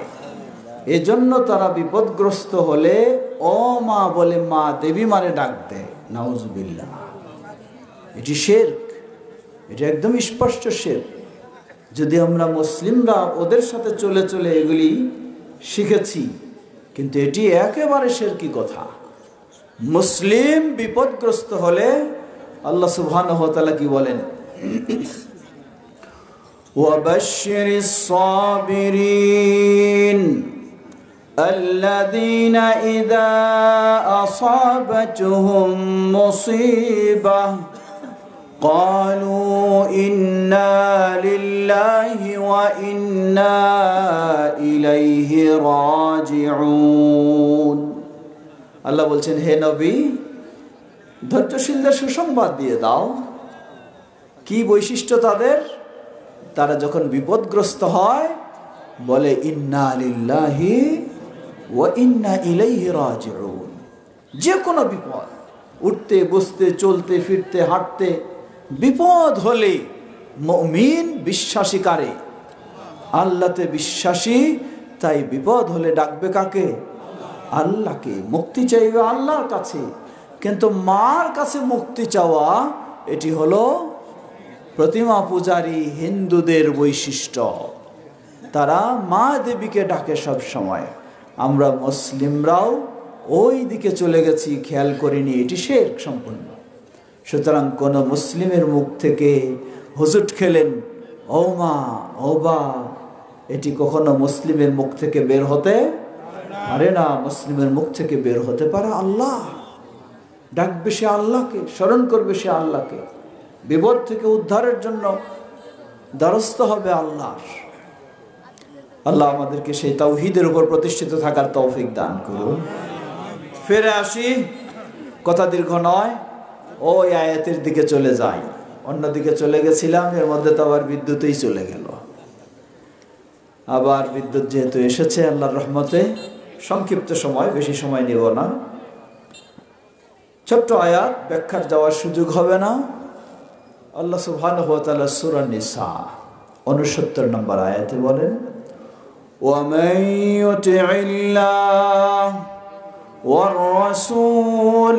এজন্য তারা বিপদগ্রস্ত হলে ও মা বলে মা দেবী মারে ডাক দেয়। নাউজুবিল্লাহ, এটি শিরক, এটা একদম স্পষ্ট শিরক। যদি আমরা মুসলিমরা ওদের সাথে চলে চলে এগুলি শিখেছি, কিন্তু এটি একেবারে শিরকি কথা। মুসলিম বিপদগ্রস্ত হলে আল্লাহ সুবহানাহু ওয়া তাআলা কি বলেন? ওয়াবাশশিরিস সাবিরিন আল্লাযীনা ইযা আসাবাতুহুম মুসিবাহ ক্বালু ইন্না লিল্লাহি ওয়া ইন্না ইলাইহি রাজিউন। আল্লাহ বলছেন, হে নবী, ধৈর্যশীলদের সুসংবাদ দিয়ে দাও। কি বৈশিষ্ট্য তাদের? তারা যখন বিপদগ্রস্ত হয় বলে ইন্না লিল্লাহি ওয়া ইন্না ইলাইহি রাজিউন। যে কোনো বিপদ, উঠতে বসতে চলতে ফিরতে হাঁটতে বিপদ হলে মুমিন বিশ্বাসী কারে? আল্লাহতে বিশ্বাসী, তাই বিপদ হলে ডাকবে কাকে? আল্লাহকে। মুক্তি চাইবে আল্লাহর কাছে। কিন্তু মার কাছে মুক্তি চাওয়া এটি হলো প্রতিমা পূজারী হিন্দুদের বৈশিষ্ট্য। তারা মা দেবীকে ডাকে সব সময়। আমরা মুসলিমরাও ওই দিকে চলে গেছি, খেয়াল করিনি, এটি শিরক সম্পূর্ণ। সুতরাং কোন মুসলিমের মুখ থেকে হুজুট খেলেন ও মা ও বা, এটি কখনো মুসলিমের মুখ থেকে বের হতে পারে না। মুসলিমের মুখ থেকে বের হতে পারে আল্লাহ। ডাকবে সে আল্লাহকে, স্মরণ করবে সে আল্লাহকে, বিপদ থেকে উদ্ধারের জন্য দ্বারস্থ হবে আল্লাহর। আল্লাহ আমাদেরকে সেই তাওহীদের উপর প্রতিষ্ঠিত থাকার তৌফিক দান করুন। ফিরে আসি, কথা দীর্ঘ নয়, ওই আয়াতের দিকে চলে যাই। অন্যদিকে চলে গেছিলাম, এর মধ্যে তো আবার বিদ্যুতেই চলে গেল। আবার বিদ্যুৎ যেহেতু এসেছে আল্লাহর রহমতে, সংক্ষিপ্ত সময়, বেশি সময় নেব না। ছোট্ট আয়াত, ব্যাখ্যার যাওয়ার সুযোগ হবে না। আল্লাহ সুবহানাহু ওয়া তাআলা সূরা নিসা 69 নম্বর আয়াতে বলেন, ওয়ামান ইউতি'িল্লাহ ওয়ার রাসূল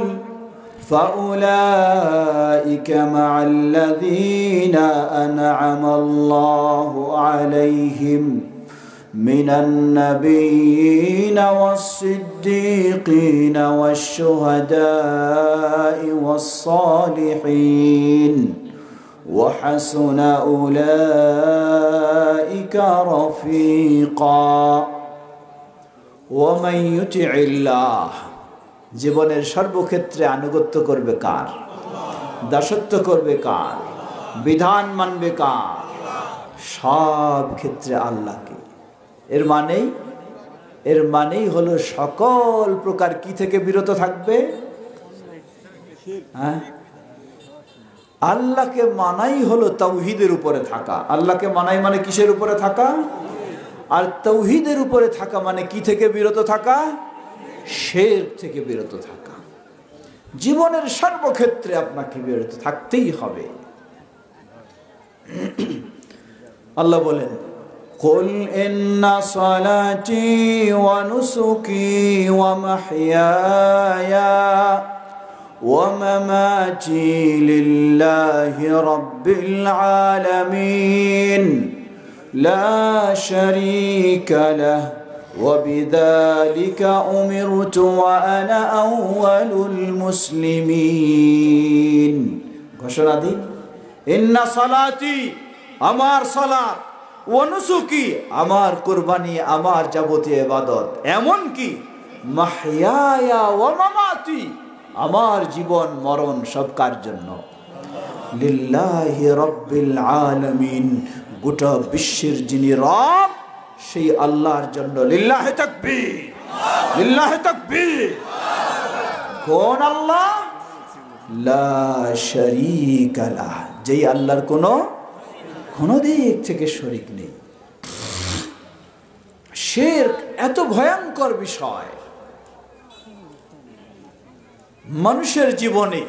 ফাউলাইকা মা'আল্লাযীনা আন'আমাল্লাহু আলাইহিম মিনান নাবিয়্যিনা ওয়াস-সিদ্দীকিনা ওয়াশ-শুহাদা'i ওয়াস-সালিহিন ওয়া হাসুনা উলাইকা রাফীকা। ওয়ামান ইউতি'িল্লাহ, জীবনের সর্বক্ষেত্রে আনুগত্য করবে কার? দাসত্ব করবে কার? বিধান মানবে কার? সব ক্ষেত্রে আল্লাহকে। এর মানেই হলো সকল প্রকার কি থেকে বিরত থাকবে? হ্যাঁ, আল্লাহকে মানাই হলো তাওহীদের উপরে থাকা। আল্লাহকে মানাই মানে কিসের উপরে থাকা? আর তাওহীদের উপরে থাকা মানে কি থেকে বিরত থাকা? শিরক থেকে বিরত থাকা। জীবনের সর্বক্ষেত্রে আপনাকে বিরত থাকতেই হবে। আল্লাহ বলেন, কুল ইন্না সালাতি ওয়া নুসুকি ওয়া মাহইয়ায়া ওয়া মামাতি লিল্লাহি রাব্বিল আলামিন লা শারীকা লাহু وبذلك أمرت وأنا أول المسلمين। ঘোষণা দিন, ইন্না সালাতি, আমার সালাত, ওয়া নুসুকি, আমার কুরবানি, আমার যাবতীয় ইবাদত, এমন কি মাহইয়ায়া ওয়া মামাতি, আমার জীবন মরণ সব কার জন্য? লিল্লাহি রাব্বিল আলামিন, গোটা বিশ্বের যিনি রব সেই আল্লাহর জন্য। লিল্লাহি তাকবীর, লিল্লাহি তাকবীর। কোন আল্লাহ? লা শারীকা লাহ, যেই আল্লাহর কোনো দিক থেকে শরীক নেই। শিরক এত ভয়ঙ্কর বিষয়, মানুষের জীবনে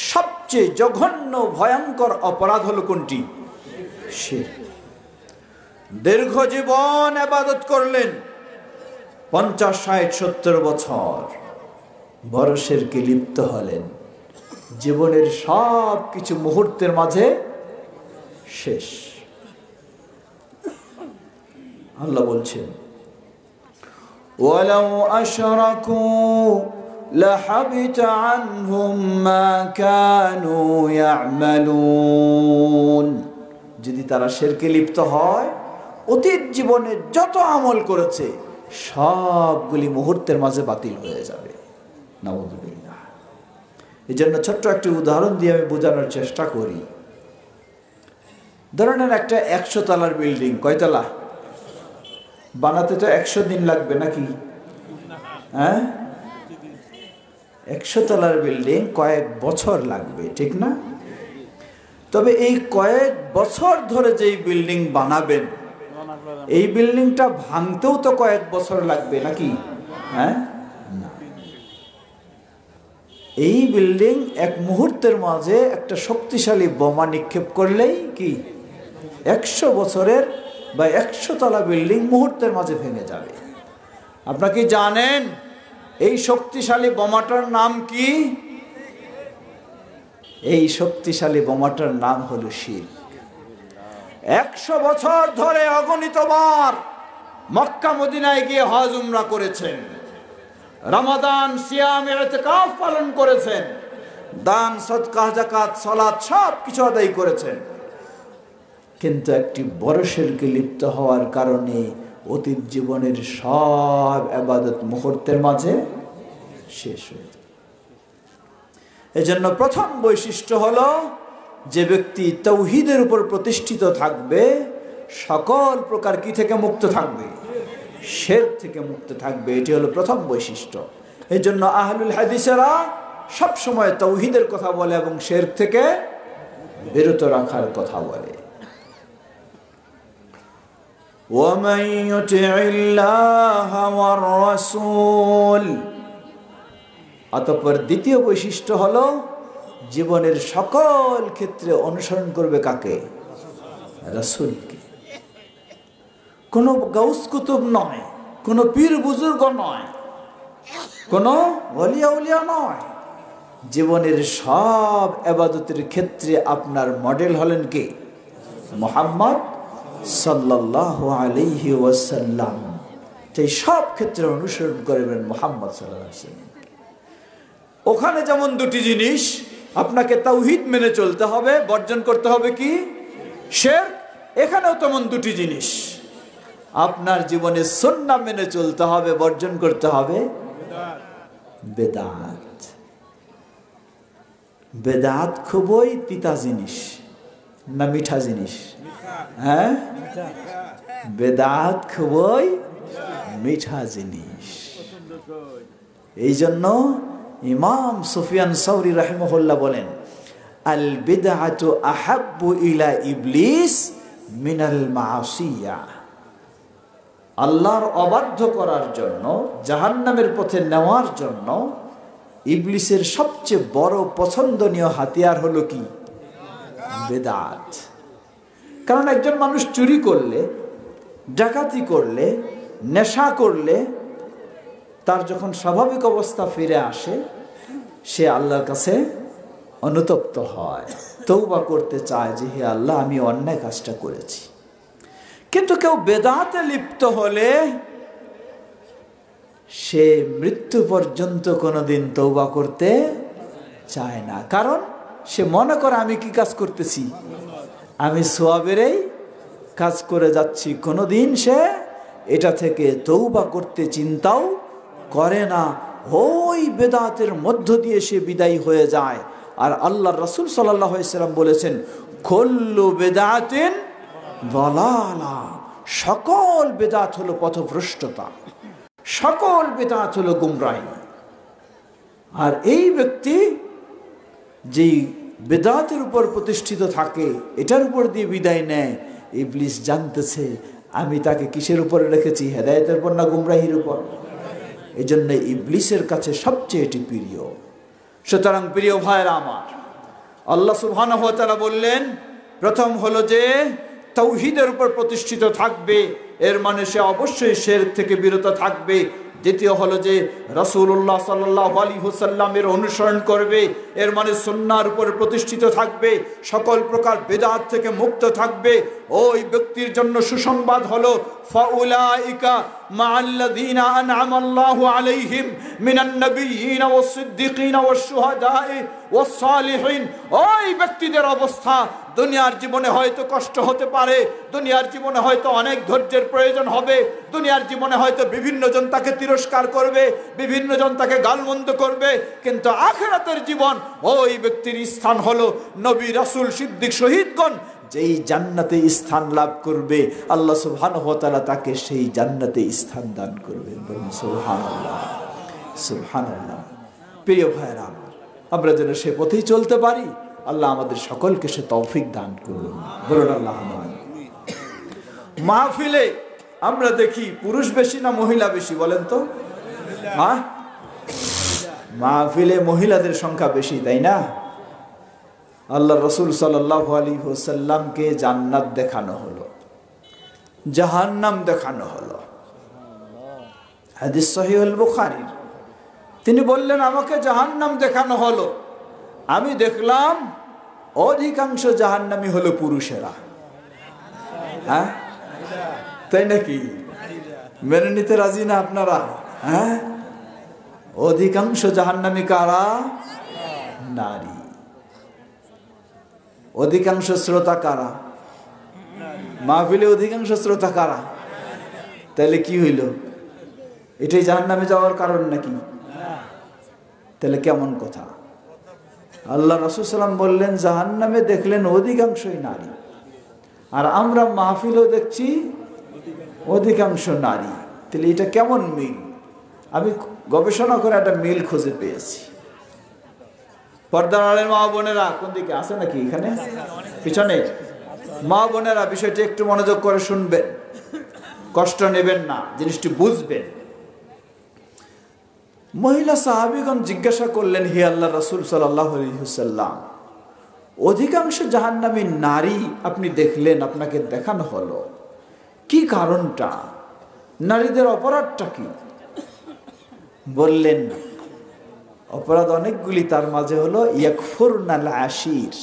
সব সবচেয়ে জঘন্য ভয়ঙ্কর অপরাধ হলো কোনটি? শিরক। দীর্ঘ জীবন ইবাদত করলেন, 50, 60, 70 বছর, বড় শিরকে লিপ্ত হলেন, জীবনের সব কিছু মুহূর্তের মাঝে শেষ। আল্লাহ বলছেন, ওয়ালাউ আশরাকু লাহাবিতা আনহুম মা কানু ইয়ামালুন। যদি তারা শিরকে লিপ্ত হয়, অতীত জীবনে যত আমল করেছে সবগুলি মুহূর্তের মাঝে বাতিল হয়ে যাবে। নাউযুবিল্লাহ। এই জন্য ছোট্ট একটি উদাহরণ দিয়ে আমি বোঝানোর চেষ্টা করি। ধরেন একটা 100 তলার বিল্ডিং, কয়তলা? বানাতে তো 100 দিন লাগবে নাকি? হ্যাঁ, 100 তলার বিল্ডিং কয়েক বছর লাগবে, ঠিক না? তবে এই কয়েক বছর ধরে যেই বিল্ডিং বানাবেন, এই বিল্ডিংটা ভাঙতেও তো কয়েক বছর লাগবে নাকি? হ্যাঁ, এই বিল্ডিং এক মুহূর্তের মাঝে একটা শক্তিশালী বোমা নিক্ষেপ করলেই কি 100 বছরের বা 100 তলা বিল্ডিং মুহূর্তের মাঝে ভেঙে যাবে। আপনারা কি জানেন এই শক্তিশালী বোমাটার নাম কি? এই শক্তিশালী বোমাটার নাম হলো শিরক। 100 বছর ধরে অগণিতবার মক্কা মদিনায় গিয়ে হজ উমরা করেছেন, রমাদান সিয়াম ইতিকাফ পালন করেছেন, দান সদকা যাকাত সালাত সব কিছু আদায় করেছেন, কিন্তু একটি বড় শিরকে লিপ্ত হওয়ার কারণে অতীত জীবনের সব ইবাদত মুহূর্তের মাঝে শেষ হয়ে যায়। এজন্য প্রথম বৈশিষ্ট্য হলো, যে ব্যক্তি তাওহীদের উপর প্রতিষ্ঠিত থাকবে সকল প্রকার কি থেকে মুক্ত থাকবে? শিরক থেকে মুক্ত থাকবে। এটি হলো প্রথম বৈশিষ্ট্য। এই জন্য আহলুল হাদিসেরা সবসময় তাওহীদের কথা বলে এবং শিরক থেকে বিরত রাখার কথা বলে। وَمَن يُطِعِ اللَّهَ وَالرَّسُولَ। অতঃপর দ্বিতীয় বৈশিষ্ট্য হলো, জীবনের সকল ক্ষেত্রে অনুসরণ করবে কাকে? রাসূলকে। কোনো গাউস কুতুব নয়, কোনো পীর বুজুর্গ নয়, কোনো ওলিয়া উলিয়া নয়। জীবনের সব ইবাদতের ক্ষেত্রে আপনার মডেল হলেন কে? মুহাম্মদ সাল্লাল্লাহু আলাইহি ওয়াসাল্লাম। তাই সব ক্ষেত্রে অনুসরণ করবেন মুহাম্মদ সাল্লাল্লাহু আলাইহি ওয়াসাল্লাম। ওখানে যেমন দুটি জিনিস, আপনাকে তাওহীদ মেনে চলতে হবে, বর্জন করতে হবে কি? শিরক। এখানেও তেমন দুটি জিনিস, আপনার জীবনে সুন্নাহ মেনে চলতে হবে, বর্জন করতে হবে বেদাত। বেদাত খুবই তিতা জিনিস না মিঠা জিনিস? হ্যাঁ, বেদাত খুবই মিঠা জিনিস। এই জন্য ইমাম সুফিয়ান সাউরি রাহিমাহুল্লাহ বলেন, আল বিদআতু আহাব্বু ইলা ইবলিস মিনাল মাসিয়া। আল্লাহর অবাধ্য করার জন্য, জাহান্নামের পথে নেওয়ার জন্য ইবলিসের সবচেয়ে বড় পছন্দনীয় হাতিয়ার হলো কি? বেদাত। কারণ একজন মানুষ চুরি করলে, ডাকাতি করলে, নেশা করলে, তার যখন স্বাভাবিক অবস্থা ফিরে আসে, সে আল্লাহর কাছে অনুতপ্ত হয়, তওবা করতে চায় যে হে আল্লাহ, আমি অন্যায় কাজটা করেছি। কিন্তু কেউ বেদাতে লিপ্ত হলে সে মৃত্যু পর্যন্ত কোনোদিন তওবা করতে চায় না। কারণ সে মনে করে আমি কি কাজ করতেছি? আমি সওয়াবেরই কাজ করে যাচ্ছি। কোনোদিন সে এটা থেকে তওবা করতে চিন্তাও করে না। ওই বেদাতের মধ্য দিয়ে সে বিদায়ী হয়ে যায়। আর আল্লাহর রাসূল সাল্লাল্লাহু আলাইহি ওয়াসাল্লাম বলেছেন, কুল্লু বিদআতিন দালালা। সকল বেদাত হলো পথভ্রষ্টতা, সকল বেদাত হলো গুমরাহি। আর এই ব্যক্তি যেই বেদাতের উপর প্রতিষ্ঠিত থাকে, এটার উপর দিয়ে বিদায় নেয়, ইবলিস জানতেছে আমি তাকে কিসের উপরে রেখেছি? হেদায়েতের উপর না গুমরাহির উপর? এই জন্য ইবলিসের কাছে সবচেয়ে এটি প্রিয়। সুতরাং প্রিয় ভাইরা আমার, আল্লাহ সুবহানাহু ওয়া তাআলা বললেন, প্রথম হলো যে তাওহীদের উপর প্রতিষ্ঠিত থাকবে, এর মানে সে অবশ্যই শিরক থেকে বিরত থাকবে। দ্বিতীয় হলো যে রাসূলুল্লাহ সাল্লাল্লাহু আলাইহি ওয়াসাল্লামের অনুসরণ করবে, এর মানে সুন্নাহর উপর প্রতিষ্ঠিত থাকবে, সকল প্রকার বিদআত থেকে মুক্ত থাকবে। ওই ব্যক্তির জন্য সুসংবাদ হলো ফাউলাইকা মাআল্লাযীনা আন'আমা আল্লাহু আলাইহিম মিনান নাবিয়্যিন ওয়াস সিদ্দীকিন ওয়াস শুহাদা'i ওয়াস সালিহিন। ওই ব্যক্তিদের অবস্থা, দুনিয়ার জীবনে হয়তো কষ্ট হতে পারে, দুনিয়ার জীবনে হয়তো অনেক ধৈর্যের প্রয়োজন হবে, দুনিয়ার জীবনে হয়তো বিভিন্ন জন তাকে তিরস্কার করবে, বিভিন্ন জন তাকে গালমন্দ করবে, কিন্তু আখিরাতের জীবন ওই ব্যক্তির স্থান হলো নবী, রাসূল, সিদ্দিক, শহীদগণ যেই জান্নাতে স্থান লাভ করবে, আল্লাহ সুবহানাহু ওয়া তাআলা তাকে সেই জান্নাতে স্থান দান করবেন। বলুন সুবহানাল্লাহ, সুবহানাল্লাহ। প্রিয় ভাইরা, আমরা যেন সে পথেই চলতে পারি, আল্লাহ আমাদের সকলকে সে তৌফিক দান করুন। বলুন আল্লাহুম্মা আমিন। মাহফিলে আমরা দেখি পুরুষ বেশি না মহিলা বেশি, বলেন তো? হ্যাঁ, মাহফিলে মহিলাদের সংখ্যা বেশি, তাই না? আল্লাহ রাসূল সাল্লাল্লাহু আলাইহি ওয়াসাল্লামকে জান্নাত দেখানো হলো, জাহান্নাম দেখানো হলো। হাদিস সহিহুল বুখারীর। তিনি বললেন, আমাকে জাহান্নাম দেখানো হলো, আমি দেখলাম অধিকাংশ জাহান্নামী হলো পুরুষেরা। হ্যাঁ, তাই নাকি? মেনে নিতে রাজি না আপনারা? হ্যাঁ, অধিকাংশ জাহান্নামী কারা? নারী। অধিকাংশ শ্রোতা কারা? মাহফিলে অধিকাংশ শ্রোতা কারা? তাহলে কি হইল? এটাই জাহান্নামে যাওয়ার কারণ নাকি? তাহলে কেমন কথা? আল্লাহ রাসূল সাল্লাম বললেন জাহান্নামে দেখলেন অধিকাংশই নারী, আর আমরা মাহফিলও দেখছি অধিকাংশ নারী। তাহলে এটা কেমন মিল? আমি গবেষণা করে একটা মিল খুঁজে পেয়েছি। পর্দার আড়ালের মা বোনেরা, কোন দিকে আছে নাকি? এখানে পিছনে মা বোনেরা, বিষয়টি একটু মনোযোগ করে শুনবেন, কষ্ট নেবেন না, জিনিসটি বুঝবেন। মহিলা সাহাবীগণ জিজ্ঞাসা করলেন, হে আল্লাহ রাসূল সাল্লাল্লাহু আলাইহি ওয়াসাল্লাম, অধিকাংশ জাহান্নামী নারী আপনি দেখলেন, আপনাকে দেখানো হলো, কি কারণটা? নারীদের অপরাধটা কি? বললেন অপরাধ অনেকগুলি, তার মাঝে হলো ইয়াকফুরনাল আশির,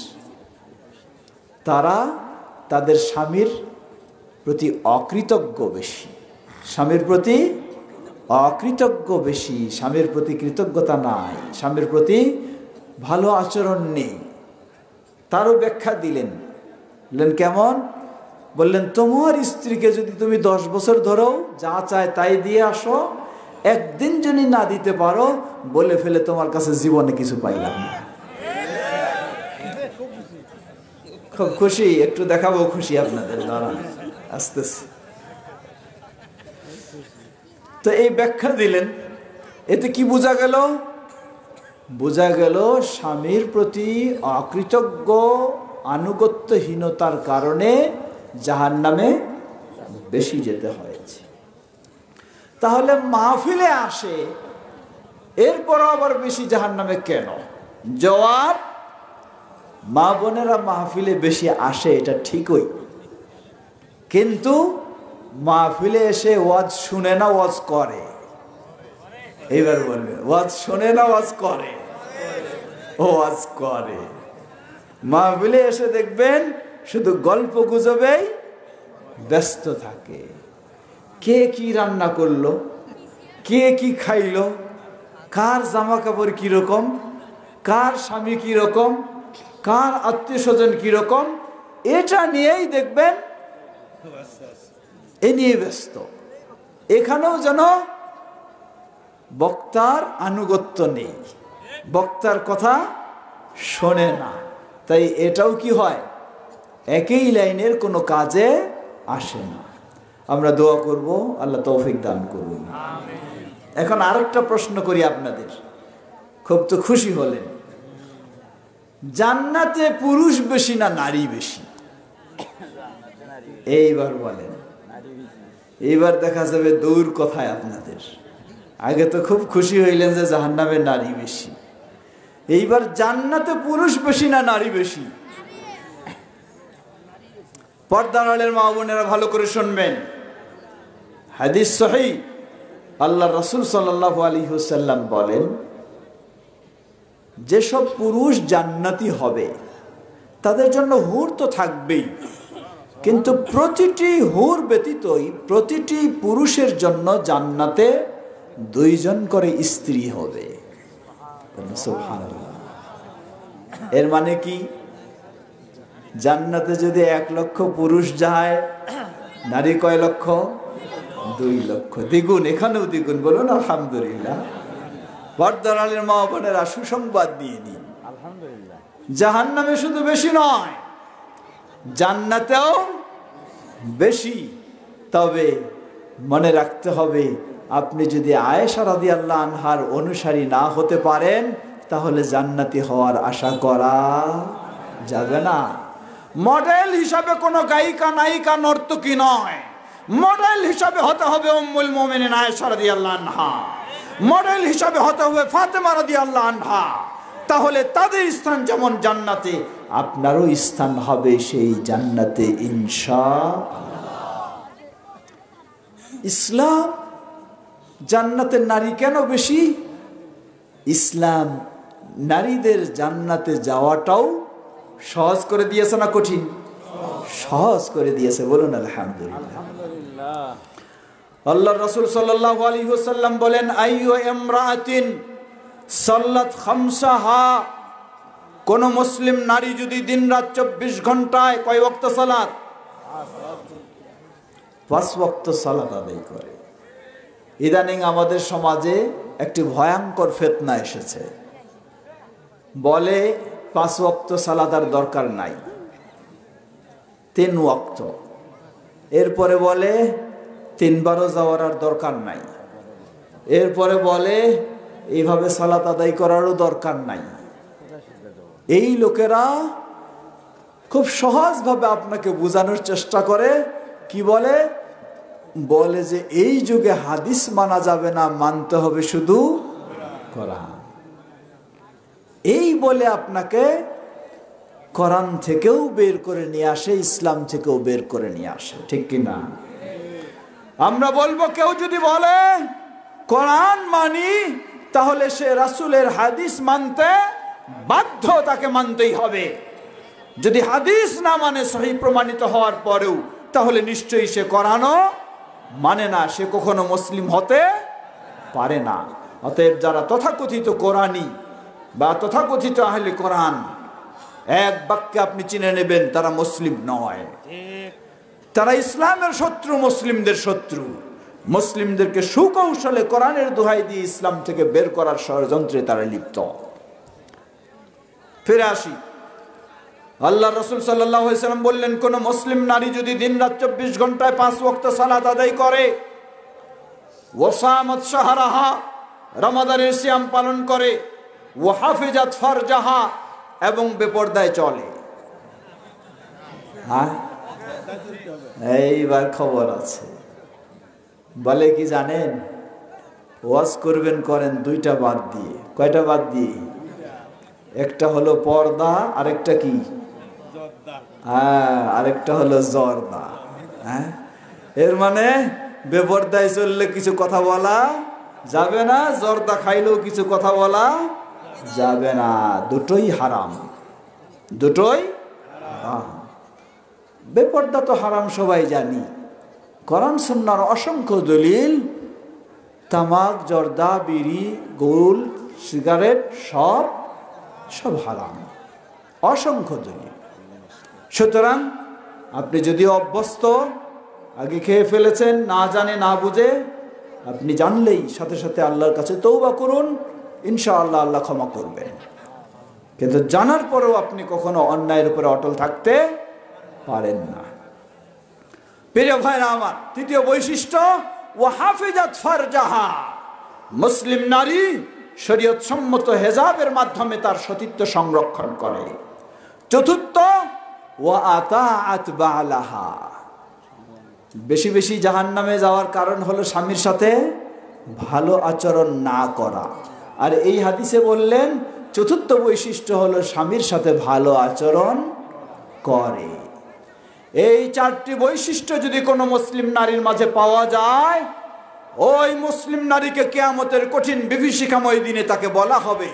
তারা তাদের স্বামীর প্রতি অকৃতজ্ঞ বেশি, স্বামীর প্রতি অকৃতজ্ঞ বেশি, স্বামীর প্রতি কৃতজ্ঞতা নাই, স্বামীর প্রতি ভালো আচরণ নেই। তারও ব্যাখ্যা দিলেন। কেমন? বললেন, তোমার স্ত্রীকে যদি তুমি 10 বছর ধরেও যা চায় তাই দিয়ে আসো, একদিন যদি না দিতে পারো, বলে ফেলে তোমার কাছে জীবনে কিছু পাইলাম না। খুব খুশি, একটু দেখাবো খুশি আপনাদের, দাঁড়ান আসতেছে। তো এই ব্যাখ্যা দিলেন, এতে কি বোঝা গেল? বোঝা গেল স্বামীর প্রতি অকৃতজ্ঞ আনুগত্যহীনতার কারণে জাহান্নামে বেশি যেতে হয়েছে। তাহলে মাহফিলে আসে, এরপর আবার বেশি জাহান্নামে কেন? জবাব, মা বোনেরা মাহফিলে বেশি আসে এটা ঠিকই, কিন্তু মাহফিলে এসে ওয়াজ শুনে না, ওয়াজ করে। এইবার বলবে, ওয়াজ শুনে না, ওয়াজ করে। ওয়াজ করে। মাহফিলে এসে দেখবেন শুধু গল্প গুজবেই ব্যস্ত থাকে। কে কি রান্না করলো, কে কি খাইলো, কার জামা কাপড় কিরকম, কার স্বামী কিরকম, কার আত্মীয় স্বজন কিরকম, এটা নিয়েই দেখবেন এ নিয়ে ব্যস্ত। এখানেও যেন বক্তার আনুগত্য নেই, বক্তার কথা শোনে না। তাই এটাও কি হয়, একই লাইনের কোনো কাজে আসে না। আমরা দোয়া করব, আল্লাহ তৌফিক দান করুন। এখন আরেকটা প্রশ্ন করি আপনাদের, খুব তো খুশি হলেন, জান্নাতে পুরুষ বেশি না নারী বেশি? এইবার বলেন। এইবার দেখা যাবে দূর কথায় আপনাদের। আগে তো খুব খুশি হইলেন যে জাহান্নামে নারী বেশি, এইবার জান্নাতে পুরুষ বেশি না নারী বেশি? পর্দার আড়ালের মা বোনেরা ভালো করে শুনবেন, হাদিস সহিহ, আল্লাহ রাসূল সাল্লাল্লাহু আলাইহি ওয়াসাল্লাম বলেন, যেসব পুরুষ জান্নাতি হবে তাদের জন্য হুর তো থাকবেই, কিন্তু প্রতিটি হুর ব্যতীতই প্রতিটি পুরুষের জন্য জান্নাতে 2 জন করে স্ত্রী হবে। সুবহানাল্লাহ। এর মানে কি? জান্নাতে যদি 1 লক্ষ পুরুষ যায়, নারী কয় লক্ষ? 2 লক্ষ। দ্বিগুণ, এখানেও দ্বিগুণ। বলুন আলহামদুলিল্লাহ। পর্দার আলের মা বোনেরা সুসংবাদ নিয়ে নিন, আলহামদুলিল্লাহ। জাহান্নামে শুধু বেশি নয়, জান্নাতেও বেশি। তবে মনে রাখতে হবে, আপনি যদি আয়েশা রাদিয়াল্লাহু আনহার অনুসারী না হতে পারেন তাহলে জান্নাতি হওয়ার আশা করা যাবে না। মডেল হিসাবে কোনো গায়িকা, নায়িকা, নর্তকী নয়। মডেল হিসাবে হতে হবে উম্মুল মুমিনিন আয়েশা রাদিয়াল্লাহু আনহা, মডেল হিসাবে হতে হবে ফাতেমা রাদিয়াল্লাহু আনহা। তাহলে তাদের স্থান যেমন জান্নাতে, আপনারও স্থান হবে সেই জান্নাতে ইনশাআল্লাহ। ইসলাম জান্নাতের নারী কেন বেশি? ইসলাম নারীদের জান্নাতে যাওয়াটাও সহজ করে দিয়েছে না কঠিন? সহজ করে দিয়েছে। বলুন আলহামদুলিল্লাহ। আল্লাহ রাসূল সাল্লাল্লাহু আলাইহি ওয়াসাল্লাম বলেন, আইয়ু ইমরাআতিন সাল্লাত খামসাহা, কোন মুসলিম নারী যদি দিনরাত 24 ঘন্টায় কয় ওয়াক্ত সালাত? 5 ওয়াক্ত সালাত আদায় করে। ইদানিং আমাদের সমাজে একটি ভয়ঙ্কর ফিতনা এসেছে, বলে 5 ওয়াক্ত সালাত আর দরকার নাই, 3 ওয়াক্ত। এরপরে বলে 3 বারও যাওয়ার আর দরকার নাই। এরপরে বলে এইভাবে সালাত আদায় করারও দরকার নাই। এই লোকেরা খুব সহজভাবে আপনাকে বোঝানোর চেষ্টা করে। কি বলে? বলে যে এই যুগে হাদিস মানা যাবে না, মানতে হবে শুধু কোরআন। এই বলে আপনাকে কোরআন থেকেও বের করে নিয়ে আসে, ইসলাম থেকেও বের করে নিয়ে আসে। ঠিক কিনা? আমরা বলবো, কেউ যদি বলে কোরআন মানি, তাহলে সে রাসূলের হাদিস মানতে বাধ্য, তাকে মানতেই হবে। যদি হাদিস না মানে সহিহ প্রমাণিত হওয়ার পরেও, তাহলে নিশ্চয়ই সে কোরআনও মানে না, সে কখনো মুসলিম হতে পারে না। অতএব যারা তথাকথিত কোরআনী বা তথাকথিত আহলে কোরআন, এক বাক্যে আপনি চিনে নেবেন তারা মুসলিম নয়, তারা ইসলামের শত্রু, মুসলিমদের শত্রু। মুসলিমদেরকে সুকৌশলে কোরআনের দোহাই দিয়ে ইসলাম থেকে বের করার ষড়যন্ত্রে তারা লিপ্ত। ফিরে আসি, আল্লাহ রাসূল সাল্লাল্লাহু আলাইহি ওয়াসাল্লাম বললেন, কোন মুসলিম নারী যদি দিনরাত 24 ঘন্টায় 5 ওয়াক্ত সালাত আদায় করে, ওয়াসামাত শাহরাহা, রমাদানের সিয়াম পালন করে, ওয়াহাফিজাত ফারজাহা, এবং বেপরদায় চলে। হ্যাঁ, এইবার খবর আছে। বলে কি জানেন? ওয়াজ করবেন, করেন 2টা বাদ দিয়ে। কয়টা বাদ দিয়ে? একটা হলো পর্দা, আরেকটা কি? আরেকটা হলো জর্দা। হ্যাঁ, এর মানে বেপরদায় চললে কিছু কথা বলা যাবে না, জর্দা খাইলেও কিছু কথা বলা যাবে না। দুটোই হারাম, দুটোই হারাম। বেপরদা তো হারাম সবাই জানি। কোরআন সুন্নাহর অসংখ্য দলিল, তামাক, জর্দা, বিড়ি, গোল, সিগারেট সব হারাম, অসংখ্য দলিল। সুতরাং আপনি যদি অভ্যস্ত, আগে খেয়ে ফেলেছেন, না জানে না বুঝে, আপনি জানলেই সাথে সাথে আল্লাহর কাছে তওবা করুন, ইনশাআল্লাহ আল্লাহ ক্ষমা করবেন। কিন্তু জানার পরেও আপনি কখনো অন্যায়ের উপরে অটল থাকতে পারেন না। প্রিয় ভাইরা আমার, তৃতীয় বৈশিষ্ট্য, ওয়াহাফিজাত ফারজাহা, মুসলিম নারী শরীয়ত সম্মত হেজাবের মাধ্যমে তার সতীত্ব সংরক্ষণ করে। চতুর্থ, ওয়া আতাআত বালাহা, বেশি বেশি জাহান্নামে যাওয়ার কারণ হলো স্বামীর সাথে ভালো আচরণ না করা। আর এই হাদিসে বললেন, চতুর্থ বৈশিষ্ট্য হলো স্বামীর সাথে ভালো আচরণ করে। এই 4টি বৈশিষ্ট্য যদি কোনো মুসলিম নারীর মাঝে পাওয়া যায়, ওই মুসলিম নারীকে কিয়ামতের কঠিন বিভীষিকাময় দিনে তাকে বলা হবে,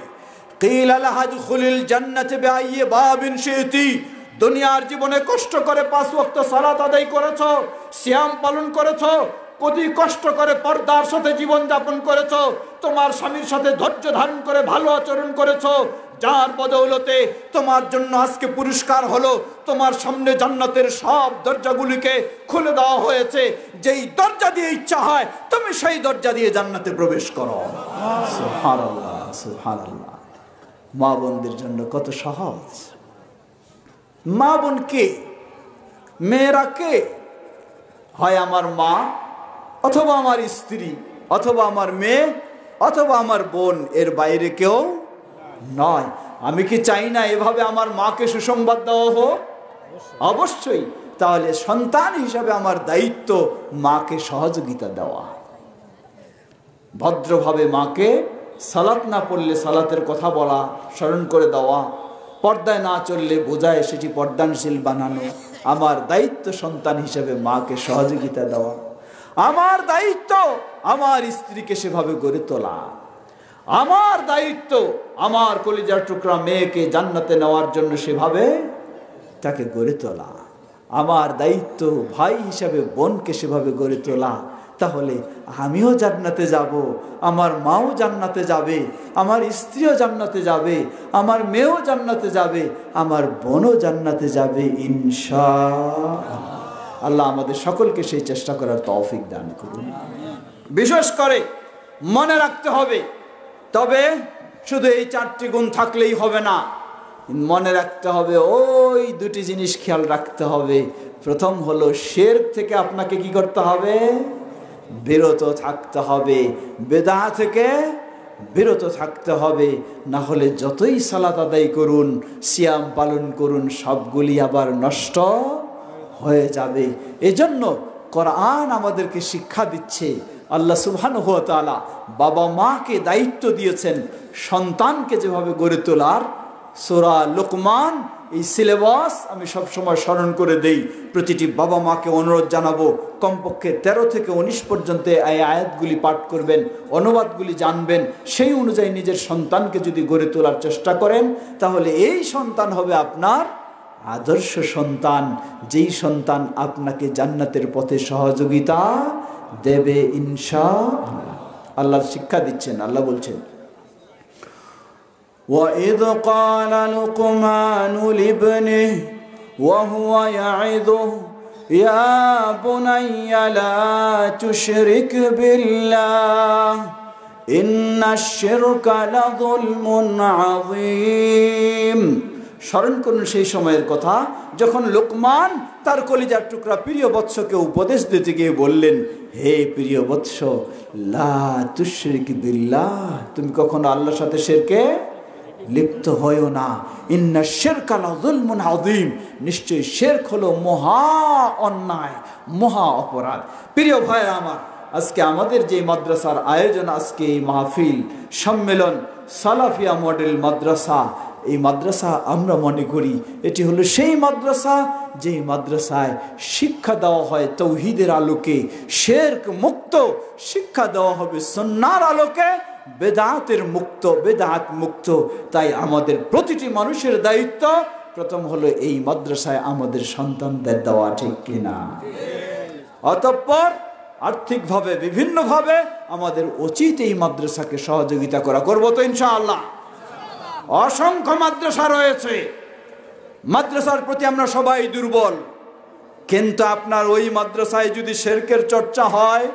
কিল লাহা দুখুলিল জান্নাতি বিআইয়ি বাবিন শি'তি। দুনিয়ার জীবনে কষ্ট করে 5 ওয়াক্ত সালাত আদায় করেছো, সিয়াম পালন করেছো, কত কষ্ট করে পর্দার সাথে জীবন যাপন করেছো, তোমার স্বামীর সাথে ধৈর্য ধারণ করে ভালো আচরণ করেছো, যার বদৌলতে তোমার জন্য আজকে পুরস্কার হলো তোমার সামনে জান্নাতের সব দরজাগুলিকে খুলে দেওয়া হয়েছে। যেই দরজা দিয়ে ইচ্ছা হয় তুমি সেই দরজা দিয়ে জান্নাতে প্রবেশ করো। সুবহানাল্লাহ, সুবহানাল্লাহ। মা বোনদের জন্য কত সহজ। মা বোন কে? মেয়েরা কে? হয় আমার মা, অথবা আমার স্ত্রী, অথবা আমার মেয়ে, অথবা আমার বোন, এর বাইরে কেউ নয়। আমি কি চাই না এভাবে আমার মাকে সুসংবাদ দেওয়া হোক? অবশ্যই। তাহলে সন্তান হিসাবে আমার দায়িত্ব মাকে সহযোগিতা দেওয়া, ভদ্রভাবে মাকে সালাত না পড়লে সালাতের কথা বলা, স্মরণ করে দেওয়া, পর্দায় না চললে বোঝায় সেটি পর্দানশীল বানানো। আমার দায়িত্ব সন্তান হিসেবে মাকে সহযোগিতা দেওয়া। আমার দায়িত্ব আমার স্ত্রীকে সেভাবে গড়ে তোলা। আমার দায়িত্ব আমার কলিজার টুকরা মেয়েকে জান্নাতে নেওয়ার জন্য সেভাবে তাকে গড়ে তোলা। আমার দায়িত্ব ভাই হিসাবে বোনকে সেভাবে গড়ে তোলা। তাহলে আমিও জান্নাতে যাব, আমার মাও জান্নাতে যাবে, আমার স্ত্রীও জান্নাতে যাবে, আমার মেয়েও জান্নাতে যাবে, আমার বোনও জান্নাতে যাবে ইনশাআল্লাহ। আল্লাহ আমাদের সকলকে সেই চেষ্টা করার তৌফিক দান করুন। বিশেষ করে মনে রাখতে হবে, তবে শুধু এই 4টি গুণ থাকলেই হবে না, মনে রাখতে হবে ওই 2টি জিনিস খেয়াল রাখতে হবে। প্রথম হলো শিরক থেকে আপনাকে কি করতে হবে? বিরত থাকতে হবে। বেদাত থেকে বিরত থাকতে হবে। না হলে যতই সালাত আদায় করুন, সিয়াম পালন করুন, সবগুলি আবার নষ্ট হয়ে যাবে। এজন্য কোরআন আমাদেরকে শিক্ষা দিচ্ছে, আল্লাহ সুবহানাহু ওয়া তাআলা বাবা মাকে দায়িত্ব দিয়েছেন সন্তানকে যেভাবে গড়ে তোলার। সূরা লোকমান এই সিলেবাস আমি সবসময় স্মরণ করে দেই। প্রতিটি বাবা মাকে অনুরোধ জানাবো কমপক্ষে 13 থেকে 19 পর্যন্ত এই আয়াতগুলি পাঠ করবেন, অনুবাদগুলি জানবেন। সেই অনুযায়ী নিজের সন্তানকে যদি গড়ে তোলার চেষ্টা করেন, তাহলে এই সন্তান হবে আপনার আদর্শ সন্তান, যেই সন্তান আপনাকে জান্নাতের পথে সহযোগিতা দেবে ইনশাআল্লাহ। আল্লাহ শিক্ষা দিচ্ছেন, আল্লাহ বলছেন, وَإِذْ قَالَ لُقْمَانُ لِابْنِهِ وَهُوَ يَعِظُهُ يَا بُنَيَّ لَا تُشْرِكْ بِاللَّهِ إِنَّ الشِّرْكَ لَظُلْمٌ عَظِيمٌ। স্মরণ করুন সেই সময়ের কথা যখন লোকমান তার কলিজার টুকরা প্রিয় বৎসকে উপদেশ দিতে গিয়ে বললেন, হে প্রিয় বৎস, লা তুশরিক বিল্লাহ, তুমি কখনো আল্লাহর সাথে শিরকে লিপ্ত হয়ো না। ইন্না শিরকা লাযুলমুন আযীম, নিশ্চয়ই শিরক হলো মহা অন্যায়, মহা অপরাধ। প্রিয় ভাই আমার, আজকে আমাদের যে মাদ্রাসার আয়োজন, আজকে এই মাহফিল সম্মেলন সালাফিয়া মডেল মাদ্রাসা, এই মাদ্রাসা আমরা মনে করি এটি হলো সেই মাদ্রাসা যেই মাদ্রাসায় শিক্ষা দেওয়া হয় তৌহিদের আলোকে, শিরক মুক্ত শিক্ষা দেওয়া হবে সুন্নাহর আলোকে, বেদাতের মুক্ত, বেদাত মুক্ত। তাই আমাদের প্রতিটি মানুষের দায়িত্ব প্রথম হলো এই মাদ্রাসায় আমাদের সন্তানদের দেওয়া, ঠিক কিনা? অতঃপর আর্থিকভাবে বিভিন্নভাবে আমাদের উচিত এই মাদ্রাসাকে সহযোগিতা করা। করবো তো ইনশাআল্লাহ? অসংখ্য মাদ্রাসা রয়েছে, মাদ্রাসার প্রতি আমরা সবাই দুর্বল, কিন্তু আপনার ওই মাদ্রাসায় যদি শিরকের চর্চা হয়,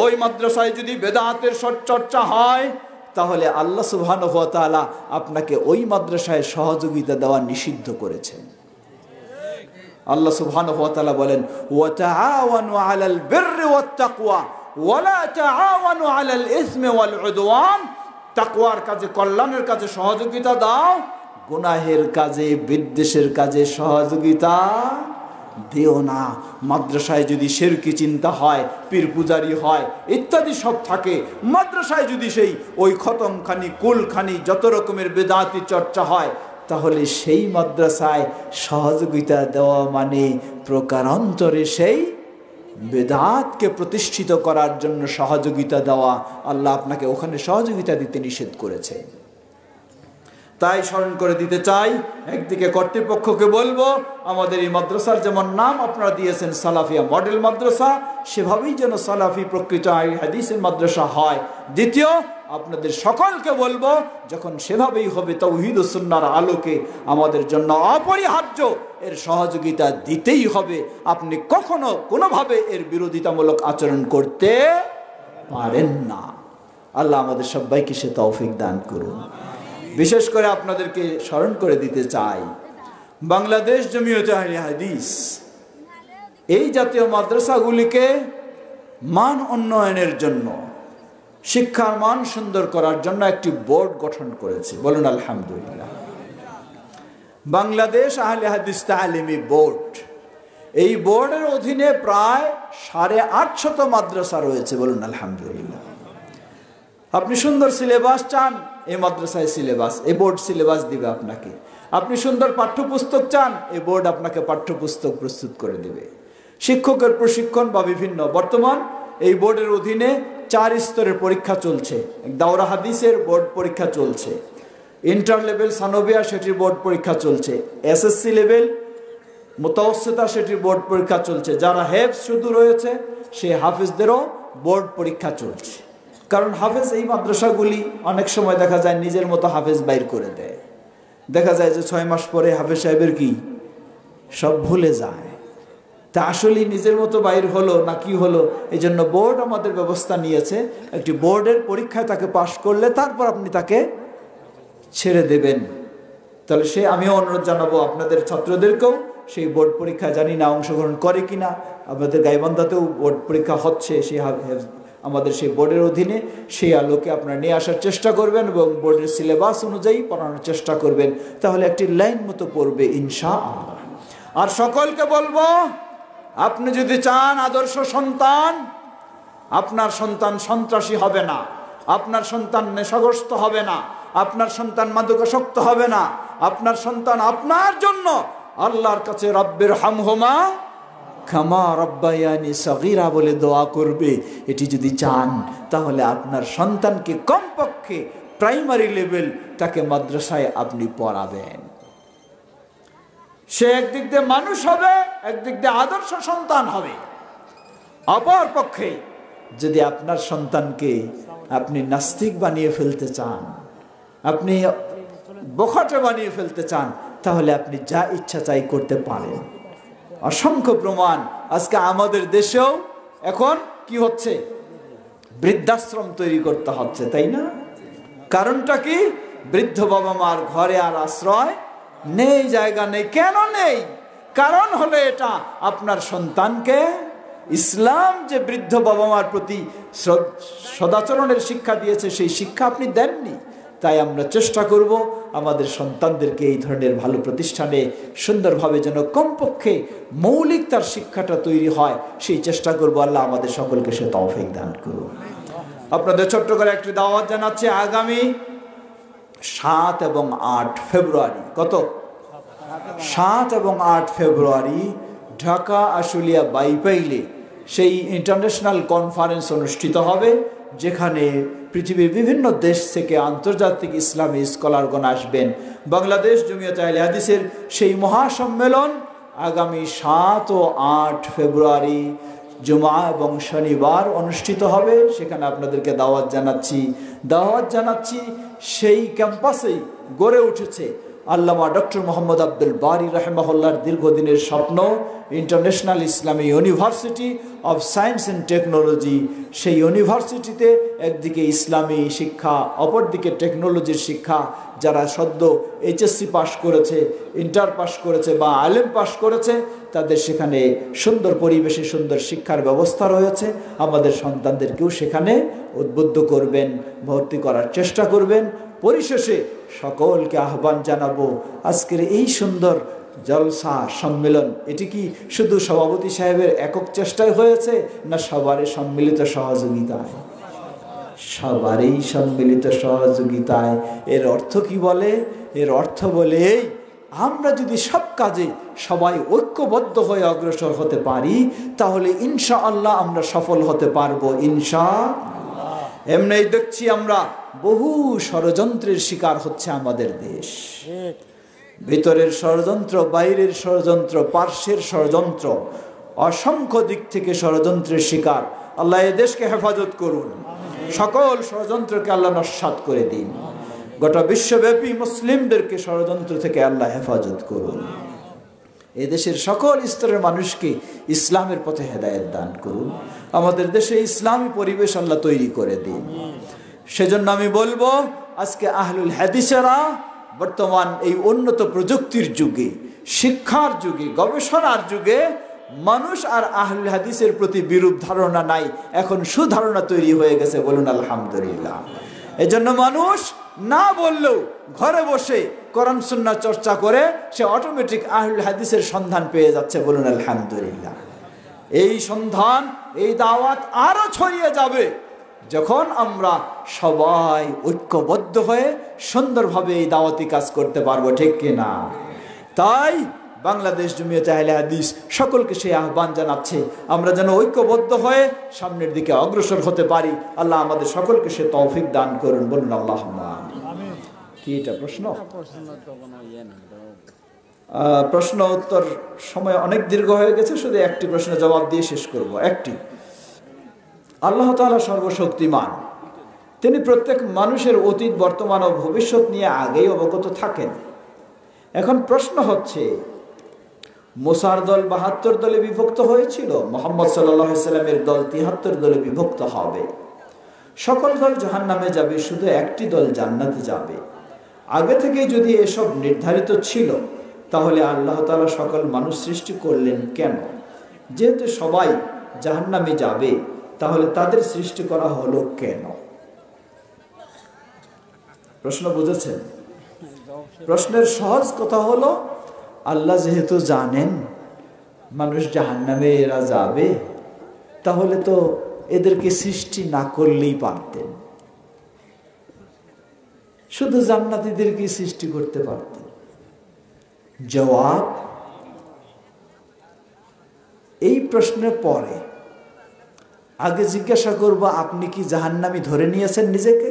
ওই মাদ্রাসায় যদি বেদাতের চর্চা হয়, তাহলে আল্লাহ সুবহানাহু ওয়া তাআলা আপনাকে ওই মাদ্রাসায় সহযোগিতা দেওয়া নিষিদ্ধ করেছেন। আল্লাহ সুবহানাহু ওয়া তাআলা বলেন, ওয়া তাআওয়ানু আলাল বিররি ওয়াত তাকওয়া ওয়া লা তাআওয়ানু আলাল ইসমি ওয়াল উদওয়ান। তাকওয়ার কাজে, কল্যাণের কাজে সহযোগিতা দাও, গুনাহের কাজে, বিদ্বেষের কাজে সহযোগিতা দিও না। মাদ্রাসায় যদি শিরকি চিন্তা হয়, পীর পূজারি হয় ইত্যাদি সব থাকে, মাদ্রাসায় যদি সেই ওই খতমখানি কুলখানি যত রকমের বেদাতি চর্চা হয়, তাহলে সেই মাদ্রাসায় সহযোগিতা দেওয়া মানে প্রকারান্তরে সেই বেদাতকে প্রতিষ্ঠিত করার জন্য সহযোগিতা দেওয়া। আল্লাহ আপনাকে ওখানে সহযোগিতা দিতে নিষেধ করেছে। তাই স্মরণ করে দিতে চাই, একদিকে কর্তৃপক্ষকে বলবো আমাদের এই মাদ্রাসার যেমন নাম আপনারা দিয়েছেন সালাফিয়া মডেল মাদ্রাসা, সেভাবেই যেন সালাফি প্রকৃত হাদিসের মাদ্রাসা হয়। দ্বিতীয়, আপনাদের সকলকে বলবো যখন সেভাবেই হবে তাওহীদ ও সুন্নাহর আলোকে আমাদের জন্য অপরিহার্য এর সহযোগিতা দিতেই হবে। আপনি কখনো কোনোভাবে এর বিরোধিতামূলক আচরণ করতে পারেন না। আল্লাহ আমাদের সবাইকে সে তৌফিক দান করুন। বিশেষ করে আপনাদেরকে স্মরণ করে দিতে চাই, বাংলাদেশ জমিয়তে আহলে হাদিস এই জাতীয় মাদ্রাসাগুলিকে মান উন্নয়নের জন্য, শিক্ষার মান সুন্দর করার জন্য একটি বোর্ড গঠন করেছে। বলুন আলহামদুলিল্লাহ। বাংলাদেশ আহলে হাদিস তালিমি বোর্ড, এই বোর্ডের অধীনে প্রায় 850 মাদ্রাসা রয়েছে। বলুন আলহামদুলিল্লাহ। আপনি সুন্দর সিলেবাস চান, এই মাদ্রাসায় সিলেবাস, এই বোর্ড সিলেবাস দিবে আপনাকে। আপনি সুন্দর পাঠ্যপুস্তক চান, এই বোর্ড আপনাকে পাঠ্যপুস্তক প্রস্তুত করে দেবে। শিক্ষকের প্রশিক্ষণ বা বিভিন্ন, বর্তমান এই বোর্ডের অধীনে 4 স্তরের পরীক্ষা চলছে। দাওরা হাদিসের বোর্ড পরীক্ষা চলছে, ইন্টার লেভেল সানবিয়া সেটির বোর্ড পরীক্ষা চলছে, এসএসসি লেভেল মুতাওয়াসসিতা সেটির বোর্ড পরীক্ষা চলছে। যারা হেফজ শুধু রয়েছে সেই হাফেজদেরও বোর্ড পরীক্ষা চলছে। কারণ হাফেজ এই মাদ্রাসাগুলি অনেক সময় দেখা যায় নিজের মতো হাফেজ বাইর করে দেয়। দেখা যায় যে 6 মাস পরে হাফেজ সাহেবের কি সব ভুলে যায়। তা আসলে নিজের মতো বাইর হলো না কি হলো, এই জন্য বোর্ড আমাদের ব্যবস্থা নিয়েছে। একটি বোর্ডের পরীক্ষায় তাকে পাশ করলে তারপর আপনি তাকে ছেড়ে দেবেন। তাহলে আমিও অনুরোধ জানাবো আপনাদের ছাত্রদেরকেও সেই বোর্ড পরীক্ষায়, জানি না অংশগ্রহণ করে কিনা, আমাদের গাইবান্ধাতেও বোর্ড পরীক্ষা হচ্ছে, সেই আমাদের সেই বোর্ডের অধীনে সেই আলোকে আপনারা নিয়ে আসার চেষ্টা করবেন এবং বোর্ডের সিলেবাস অনুযায়ী পড়ানোর চেষ্টা করবেন। তাহলে একটি লাইন মতো পড়বে ইনশাআল্লাহ। আর সকলকে বলবো, আপনি যদি চান আদর্শ সন্তান, আপনার সন্তান সন্ত্রাসী হবে না, আপনার সন্তান নেশাগ্রস্ত হবে না, আপনার সন্তান মাদকাসক্ত হবে না, আপনার সন্তান আপনার জন্য আল্লাহর কাছে রব্বির হামহুমা কামা রব্বায়ানি সগীরা বলে দোয়া করবে। এটি যদি চান তাহলে আপনার সন্তানকে কমপক্ষে প্রাইমারি লেভেল তাকে মাদ্রাসায় আপনি পড়াবেন। সে একদিক দিয়ে মানুষ হবে, একদিক দিয়ে আদর্শ সন্তান হবে। অপর পক্ষে যদি আপনার সন্তানকে আপনি নাস্তিক বানিয়ে ফেলতে চান, আপনি বোখাটে বানিয়ে ফেলতে চান, তাহলে আপনি যা ইচ্ছা চাই করতে পারেন। অসংখ্য প্রমাণ আজকে আমাদের দেশেও এখন কি হচ্ছে, বৃদ্ধাশ্রম তৈরি করতে হচ্ছে, তাই না? কারণটা কি? বৃদ্ধ বাবা মার ঘরে আর আশ্রয় নেই, জায়গা নেই। কেন নেই? কারণ হলো এটা, আপনার সন্তানকে ইসলাম যে বৃদ্ধ বাবা মার প্রতি সদাচরণের শিক্ষা দিয়েছে সেই শিক্ষা আপনি দেননি। তাই আমরা চেষ্টা করব আমাদের সন্তানদেরকে এই ধরনের ভালো প্রতিষ্ঠানে সুন্দরভাবে যেন কমপক্ষে মৌলিক তার শিক্ষাটা তৈরি হয়, সেই চেষ্টা করব। আল্লাহ আমাদের সকলকে সে তৌফিক দান করুন। আপনাদের ছোট্ট করে একটি দাওয়াত জানাচ্ছি, আগামী 7 এবং 8 ফেব্রুয়ারি, কত? 7 এবং 8 ফেব্রুয়ারি ঢাকা আশুলিয়া বাইপাইলে সেই ইন্টারন্যাশনাল কনফারেন্স অনুষ্ঠিত হবে, যেখানে পৃথিবীর বিভিন্ন দেশ থেকে আন্তর্জাতিক ইসলামী স্কলারগণ আসবেন। বাংলাদেশ জমিয়ত আহলে হাদিসের সেই মহাসম্মেলন আগামী 7 ও 8 ফেব্রুয়ারি জুমা এবং শনিবার অনুষ্ঠিত হবে। সেখানে আপনাদেরকে দাওয়াত জানাচ্ছি। সেই ক্যাম্পাসেই গড়ে উঠেছে আল্লামা ডক্টর মোহাম্মদ আব্দুল বারী রাহিমাহুল্লাহর দীর্ঘদিনের স্বপ্ন, international Islami university of science and technology. সেই ইউনিভার্সিটিতে একদিকে ইসলামী শিক্ষা, অপরদিকে টেকনোলজির শিক্ষা। যারা সদ্য এইচএসসি পাশ করেছে, ইন্টার পাশ করেছে বা আলেম পাশ করেছে, তাদের সেখানে সুন্দর পরিবেশে সুন্দর শিক্ষার ব্যবস্থা রয়েছে। আমাদের সন্তানদেরকেও সেখানে উদ্বুদ্ধ করবেন, ভর্তি করার চেষ্টা করবেন। পরিশেষে সকলকে আহ্বান জানাবো, আজকের এই সুন্দর জলসা সম্মেলন এটি কি শুধু সভাপতি সাহেবের একক চেষ্টায় হয়েছে, না সবারই সম্মিলিত সহযোগিতায়? সবারই সম্মিলিত সহযোগিতায়। এর অর্থ কি বলে? এর অর্থ বলে আমরা যদি সব কাজে সবাই ঐক্যবদ্ধ হয়ে অগ্রসর হতে পারি তাহলে ইনশাআল্লাহ আমরা সফল হতে পারবো ইনশাআল্লাহ। এমনি দেখছি আমরা বহু ষড়যন্ত্রের শিকার হচ্ছে আমাদের দেশ। ভিতরের ষড়যন্ত্র, বাইরের ষড়যন্ত্র, পার্শ্বের ষড়যন্ত্র, অসংখ্য দিক থেকে ষড়যন্ত্রের শিকার। আল্লাহ এ দেশকে হেফাজত করুন, সকল ষড়যন্ত্রকে আল্লাহ নস্যাৎ করে দিন। গোটা বিশ্বব্যাপী মুসলিমদেরকে ষড়যন্ত্র থেকে আল্লাহ হেফাজত করুন। এদেশের সকল স্তরের মানুষকে ইসলামের পথে হেদায়েত দান করুন। আমাদের দেশে ইসলামী পরিবেশ আল্লাহ তৈরি করে দিন। সেজন্য আমি বলবো, আজকে আহলুল হাদিসেরা বর্তমান এই উন্নত প্রযুক্তির যুগে, শিক্ষার যুগে, গবেষণার যুগে মানুষ আর আহলুল হাদিসের প্রতি বিরূপ ধারণা নাই, এখন সুধারণা তৈরি হয়ে গেছে। বলুন আলহামদুলিল্লাহ। এজন্য মানুষ না বললেও ঘরে বসে কোরআন সুন্নাহ চর্চা করে সে অটোমেটিক আহলুল হাদিসের সন্ধান পেয়ে যাচ্ছে। বলুন আলহামদুলিল্লাহ। এই সন্ধান, এই দাওয়াত আরো ছড়িয়ে যাবে যখন আমরা সবাই ঐক্যবদ্ধ হয়ে সুন্দরভাবে এই দাওয়াতি কাজ করতে পারবো, ঠিক কিনা? তাই বাংলাদেশ জমিয়তে আহলে হাদিস সকলকে সেই আহ্বান জানাচ্ছে, আমরা যেন ঐক্যবদ্ধ হয়ে সামনের দিকে অগ্রসর হতে পারি। আল্লাহ আমাদের সকলকে সে তৌফিক দান করুন। বলুন আল্লাহুম্মা আমিন। কি এটা প্রশ্ন? প্রশ্ন উত্তর সময় অনেক দীর্ঘ হয়ে গেছে, শুধু একটি প্রশ্নের জবাব দিয়ে শেষ করব। একটি, আল্লাহ তাআলা সর্বশক্তিমান, তিনি প্রত্যেক মানুষের অতীত, বর্তমান ও ভবিষ্যৎ নিয়ে আগেই অবগত থাকেন। এখন প্রশ্ন হচ্ছে, মুসার দল ৭২ দলে বিভক্ত হয়েছিল, মুহাম্মদ সাল্লাল্লাহু আলাইহি সাল্লামের দল ৭৩ দলে বিভক্ত হবে। সকল দল জাহান্নামে যাবে, শুধু একটি দল জান্নাতে যাবে। আগে থেকে যদি এসব নির্ধারিত ছিল তাহলে আল্লাহ তাআলা সকল মানুষ সৃষ্টি করলেন কেন? যেহেতু সবাই জাহান্নামে যাবে তাহলে তাদের সৃষ্টি করা হলো কেন? প্রশ্ন বুঝেছেন? প্রশ্নের সহজ কথা হলো, আল্লাহ যেহেতু জানেন মানুষ জাহান্নামে এরা যাবে, তাহলে তো এদেরকে সৃষ্টি না করলেই পারতেন, শুধু জান্নাতীদেরকে সৃষ্টি করতে পারতেন। জবাব, এই প্রশ্নের পরে আগে জিজ্ঞাসা করব, আপনি কি জাহান্নামী ধরে নিয়েছেন নিজেকে?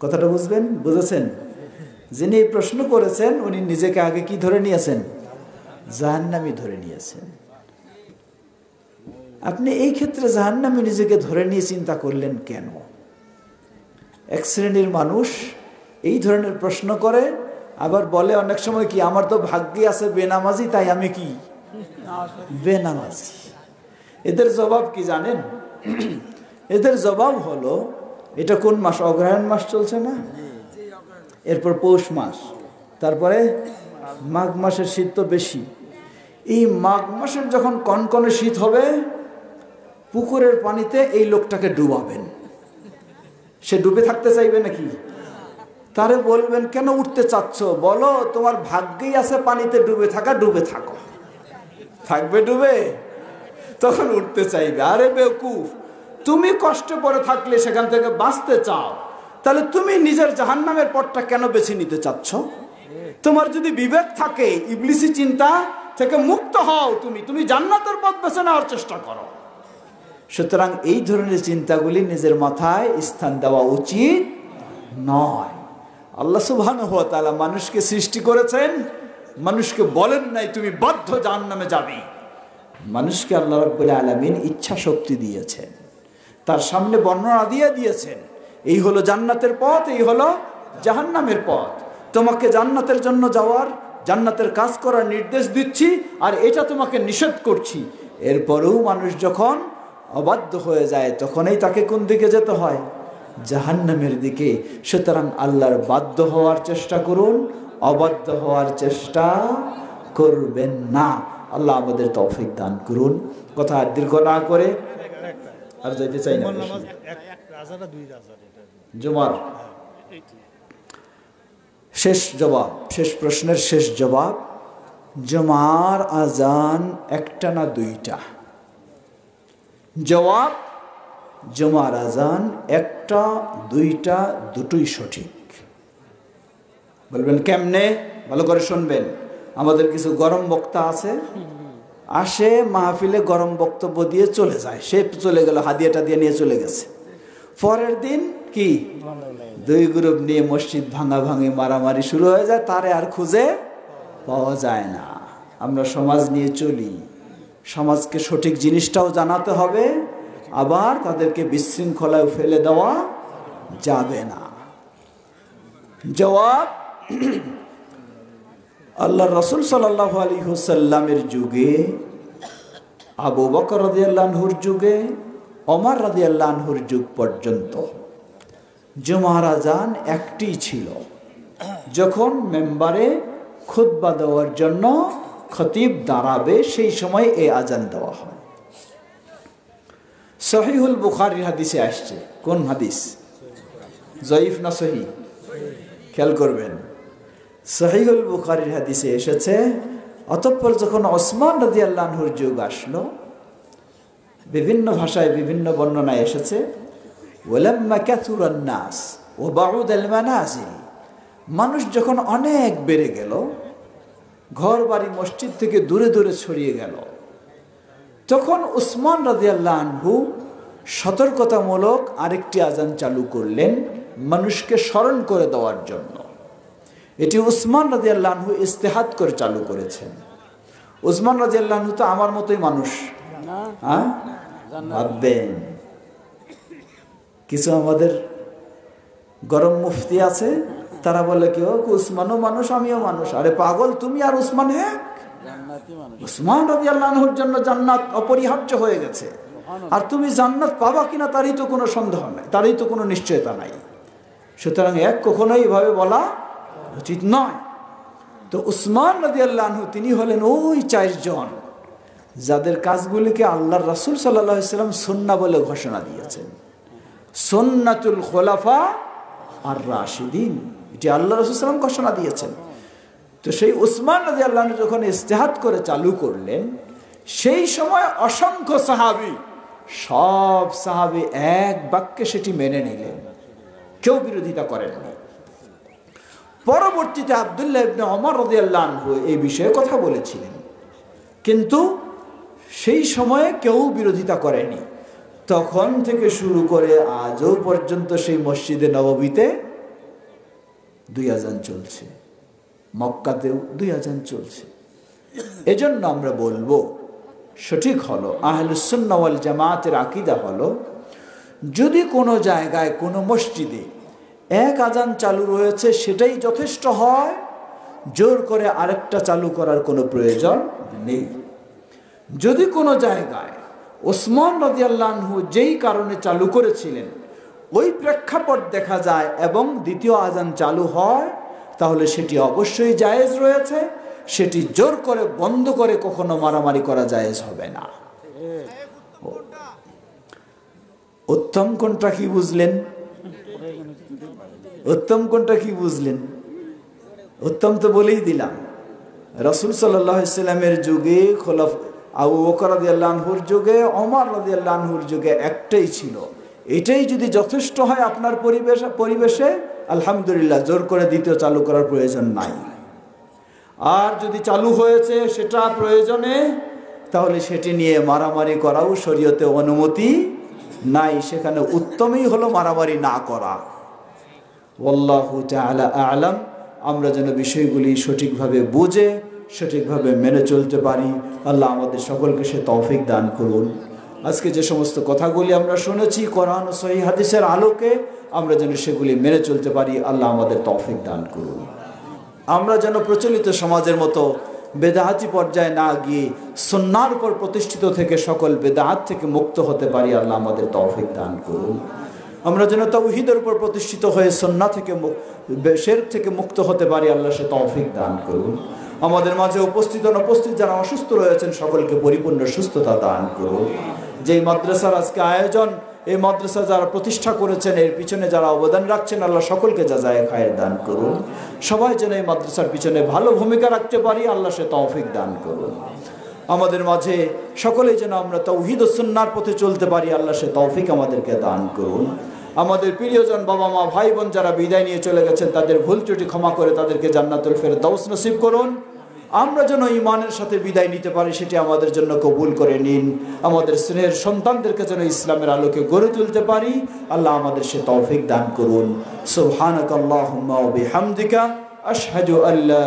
কথাটা বুঝবেন, বুঝেছেন? যিনি এই প্রশ্ন করেছেন উনি নিজেকে আগে কি ধরে নিয়েছেন? জাহান্নামী ধরে নিয়েছেন। আপনি এই ক্ষেত্রে জাহান্নামী নিজেকে ধরে নিয়ে চিন্তা করলেন কেন? এক শ্রেণীর মানুষ এই ধরনের প্রশ্ন করে, আবার বলে অনেক সময় কি, আমার তো ভাগ্যে আছে বেনামাজি, তাই আমি কি বেনামাজি। এদের জবাব কি জানেন? এদের জবাব হলো, এটা কোন মাস? অগ্রহায়ণ মাস চলছে না, এরপর পৌষ মাস, তারপরে মাঘ মাসের শীত তো বেশি। এই মাঘ মাসের যখন কনকনে শীত হবে, পুকুরের পানিতে এই লোকটাকে ডুবাবেন। সে ডুবে থাকতে চাইবে নাকি? তারে বলবেন, কেন উঠতে চাচ্ছ? বলো তোমার ভাগ্যেই আছে পানিতে ডুবে থাকা, ডুবে থাকো। থাকবে ডুবে, তখন উঠতে চাইবে। আরে বেকুফ, তুমি কষ্ট করে থাকলে সেখান থেকে বাঁচতে চাও, তাহলে তুমি নিজের জাহান্নামের পথটা কেন বেছে নিতে চাচ্ছ? তোমার যদি বিবেক থাকে, ইবলিসি চিন্তা থেকে মুক্ত হও, তুমি জান্নাতের পথ বেছে নেওয়ার চেষ্টা করো। সুতরাং এই ধরনের চিন্তাগুলি নিজের মাথায় স্থান দেওয়া উচিত নয়। আল্লাহ সুবহানাহু ওয়া তাআলা মানুষকে সৃষ্টি করেছেন, মানুষকে বলেন নাই তুমি বাধ্য জাহান্নামে যাবে। মানুষকে আল্লাহ রাব্বুল আলামিন ইচ্ছা শক্তি দিয়েছেন, তার সামনে বর্ণনা দিয়ে দিয়েছেন, এই হলো জান্নাতের পথ, এই হলো জাহান্নামের পথ। তোমাকে জান্নাতের জন্য যাওয়ার, জান্নাতের কাজ করার নির্দেশ দিচ্ছি, আর এটা তোমাকে নিষেধ করছি। এরপরেও মানুষ যখন অবাধ্য হয়ে যায়, তখনই তাকে কোন দিকে যেতে হয়? জাহান্নামের দিকে। সুতরাং আল্লাহর বাধ্য হওয়ার চেষ্টা করুন, অবাধ্য হওয়ার চেষ্টা করবেন না। আল্লাহ আমাদের তৌফিক দান করুন। কথা আর দীর্ঘ না করে আর যাইতে চাই না। জুমার শেষ প্রশ্নের শেষ জবাব, জুমার আজান একটা না দুইটা? জবাব, জুমার আজান একটা, দুইটা, দুটোই সঠিক। বলবেন কেমনে? ভালো করে শুনবেন। আমাদের কিছু গরম বক্তা আছে, আসে মাহফিলে গরম বক্তব্য দিয়ে চলে যায়, সে চলে গেল, হাদিয়াটা দিয়ে নিয়ে চলে গেছে। পরের দিন কি দুই গ্রুপ নিয়ে মসজিদ ভাঙাভাঙি মারামারি শুরু হয়ে যায়, তারে আর খুঁজে পাওয়া যায় না। আমরা সমাজ নিয়ে চলি, সমাজকে সঠিক জিনিসটাও জানাতে হবে, আবার তাদেরকে বিশৃঙ্খলায় ফেলে দেওয়া যাবে না। জবাব, আল্লাহ রসুল সাল্লাল্লাহু আলাইহি ওয়াসাল্লামের যুগে, আবু বকর রাদিয়াল্লাহু আনহুর যুগে, ওমর রাদিয়াল্লাহু আনহুর যুগ পর্যন্ত জুমার আজান একটি ছিল। যখন মেম্বারে খুতবা দেওয়ার জন্য খতিব দাঁড়াবে, সেই সময় এই আজান দেওয়া হয়। সহিহুল বুখারীর হাদিসে আসছে। কোন হাদিস? জয়ীফ না সহি? খেয়াল করবেন, সহিহুল বুখারীর হাদিসে এসেছে, অতঃপর যখন ওসমান রাদিয়াল্লাহু আনহুর যুগ আসলো, বিভিন্ন ভাষায় বিভিন্ন বর্ণনায় এসেছে, ওয়ালাম্মা কাসুরান নাস ওয়া বাউদাল মানাজিল, মানুষ যখন অনেক বেড়ে গেল, ঘর বাড়ি মসজিদ থেকে দূরে দূরে ছড়িয়ে গেল, তখন উসমান রাদিয়াল্লাহু আনহু সতর্কতামূলক আরেকটি আজান চালু করলেন মানুষকে স্মরণ করে দেওয়ার জন্য। এটি উসমান রাদিয়াল্লাহু আনহু ইস্তেহাদ করে চালু করেছেন। উসমান রাদিয়াল্লাহু আনহু তো আমার মতোই মানুষ, হ্যাঁ ভাববেন। কিছু আমাদের গরম মুফতি আছে, তারা বলে কি উসমানও মানুষ আমিও মানুষ। আরে পাগল, তুমি আর উসমান এক? উসমান রাদিয়াল্লাহু আনহুর জন্য জান্নাত অপরিহার্য হয়ে গেছে, আর তুমি জান্নাত পাবা কিনা তারই তো কোনো সন্দেহ নাই, তারই তো কোনো নিশ্চয়তা নাই। সুতরাং এক কখনোই এভাবে বলা উচিত নয়। তো উসমান রাদিয়াল্লাহু আনহু তিনি হলেন ওই 4 জন যাদের কাজগুলিকে আল্লাহর রাসূল সাল্লাল্লাহু আলাইহি ওয়াসাল্লাম সুন্নাহ বলে ঘোষণা দিয়েছেন। সুন্নাতুল খুলাফা আর রাশিদিন, এটি আল্লাহর রাসূল সাল্লাল্লাহু আলাইহি ওয়াসাল্লাম ঘোষণা দিয়েছেন। তো সেই উসমান রাদিয়াল্লাহু আনহু যখন ইজতিহাদ করে চালু করলেন, সেই সময় অসংখ্য সাহাবী, সব সাহাবী এক বাক্যে সেটি মেনে নিলেন, কেউ বিরোধিতা করেননি। পরবর্তীতে আব্দুল্লাহ ইবনে ওমর রাদিয়াল্লাহু আনহু এই বিষয়ে কথা বলেছিলেন, কিন্তু সেই সময়ে কেউ বিরোধিতা করেনি। তখন থেকে শুরু করে আজও পর্যন্ত সেই মসজিদে নববীতে 2 আজান চলছে, মক্কাতেও 2 আজান চলছে। এজন্য আমরা বলবো, সঠিক হলো আহলুস সুন্নাহ ওয়াল জামাতের আকীদা হলো, যদি কোনো জায়গায় কোনো মসজিদে 1 আজান চালু রয়েছে সেটাই যথেষ্ট হয়, জোর করে আরেকটা চালু করার কোনো প্রয়োজন নেই। যদি কোনো জায়গায় ওসমান রাদিয়াল্লাহু আনহু যেই কারণে চালু করেছিলেন ওই প্রেক্ষাপট দেখা যায় এবং দ্বিতীয় আজান চালু হয়, তাহলে সেটি অবশ্যই জায়েজ রয়েছে, সেটি জোর করে বন্ধ করে কখনো মারামারি করা জায়েজ হবে না। উত্তম কোনটা কি বুঝলেন? উত্তম কোনটা কি বুঝলেন? উত্তম তো বলেই দিলাম, রাসূল সাল্লাল্লাহু আলাইহি ওয়াসাল্লামের যুগে, আবু বকর রাদিয়াল্লাহু আনহুর যুগে, ওমর রাদিয়াল্লাহু আনহুর যুগে একটাই ছিল। এটাই যদি যথেষ্ট হয় আপনার পরিবেশে, আলহামদুলিল্লাহ, জোর করে দ্বিতীয় চালু করার প্রয়োজন নাই। আর যদি চালু হয়েছে সেটা প্রয়োজনে, তাহলে সেটি নিয়ে মারামারি করাও শরীয়তে অনুমতি নাই। সেখানে উত্তমই হলো মারামারি না করা। ওয়াল্লাহু তাআলা আ'লাম। আমরা যেন বিষয়গুলি সঠিকভাবে বুঝে সঠিকভাবে মেনে চলতে পারি, আল্লাহ আমাদের সকলকে সে তৌফিক দান করুন। আজকে যে সমস্ত কথাগুলি আমরা শুনেছি কোরআন ও সহিহ হাদিসের আলোকে, আমরা যেন সেগুলি মেনে চলতে পারি, আল্লাহ আমাদের তৌফিক দান করুন। আমরা যেন প্রচলিত সমাজের মতো বেদাহাতি পর্যায়ে না গিয়ে সুন্নাহর উপর প্রতিষ্ঠিত থেকে সকল বেদাহাত থেকে মুক্ত হতে পারি, আল্লাহ আমাদের তৌফিক দান করুন। আমরা যেন তাওহীদের উপর প্রতিষ্ঠিত হয়ে সুন্নাহ থেকে শিরক থেকে মুক্ত হতে পারি, আল্লাহ সে তৌফিক দান করুন। আমাদের মাঝে উপস্থিত অনুপস্থিত যারা অসুস্থ রয়েছেন সকলকে পরিপূর্ণ সুস্থতা দান করুন। যেই মাদ্রাসার আজকে আয়োজন, এই মাদ্রাসা যারা প্রতিষ্ঠা করেছেন, এর পিছনে যারা অবদান রাখছেন, আল্লাহ সকলকে জাযায়ে খায়ের দান করুন। সবাই যেন এই মাদ্রাসার পিছনে ভালো ভূমিকা রাখতে পারি, আল্লাহ সে তৌফিক দান করুন। আমাদের মাঝে সকলেই যেন আমরা তাওহীদ ও সুন্নাহর পথে চলতে পারি, আল্লাহ সে তৌফিক আমাদেরকে দান করুন। আমাদের প্রিয়জন বাবা মা ভাই বোন যারা বিদায় নিয়ে চলে গেছেন, তাদের ভুল ত্রুটি ক্ষমা করে তাদেরকে জান্নাতুল ফেরদাউস নসিব করুন। আমরা যেন ঈমানের সাথে বিদায় নিতে পারি, সেটি আমাদের জন্য কবুল করে নিন। আমাদের স্নেহের সন্তানদেরকে যেন ইসলামের আলোকে গড়ে তুলতে পারি, আল্লাহ আমাদের সে তৌফিক দান করুন। সুবহানাকাল্লাহুম্মা ওয়া বিহামদিকা আশহাদু আল্লা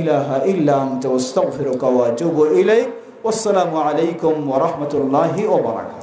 ইলাহা ইল্লা আনতা আস্তাগফিরুকা ওয়া আতুবু ইলাইক। ওয়াসসালামু আলাইকুম ওয়া রাহমাতুল্লাহি ওয়া বারাকাতুহু।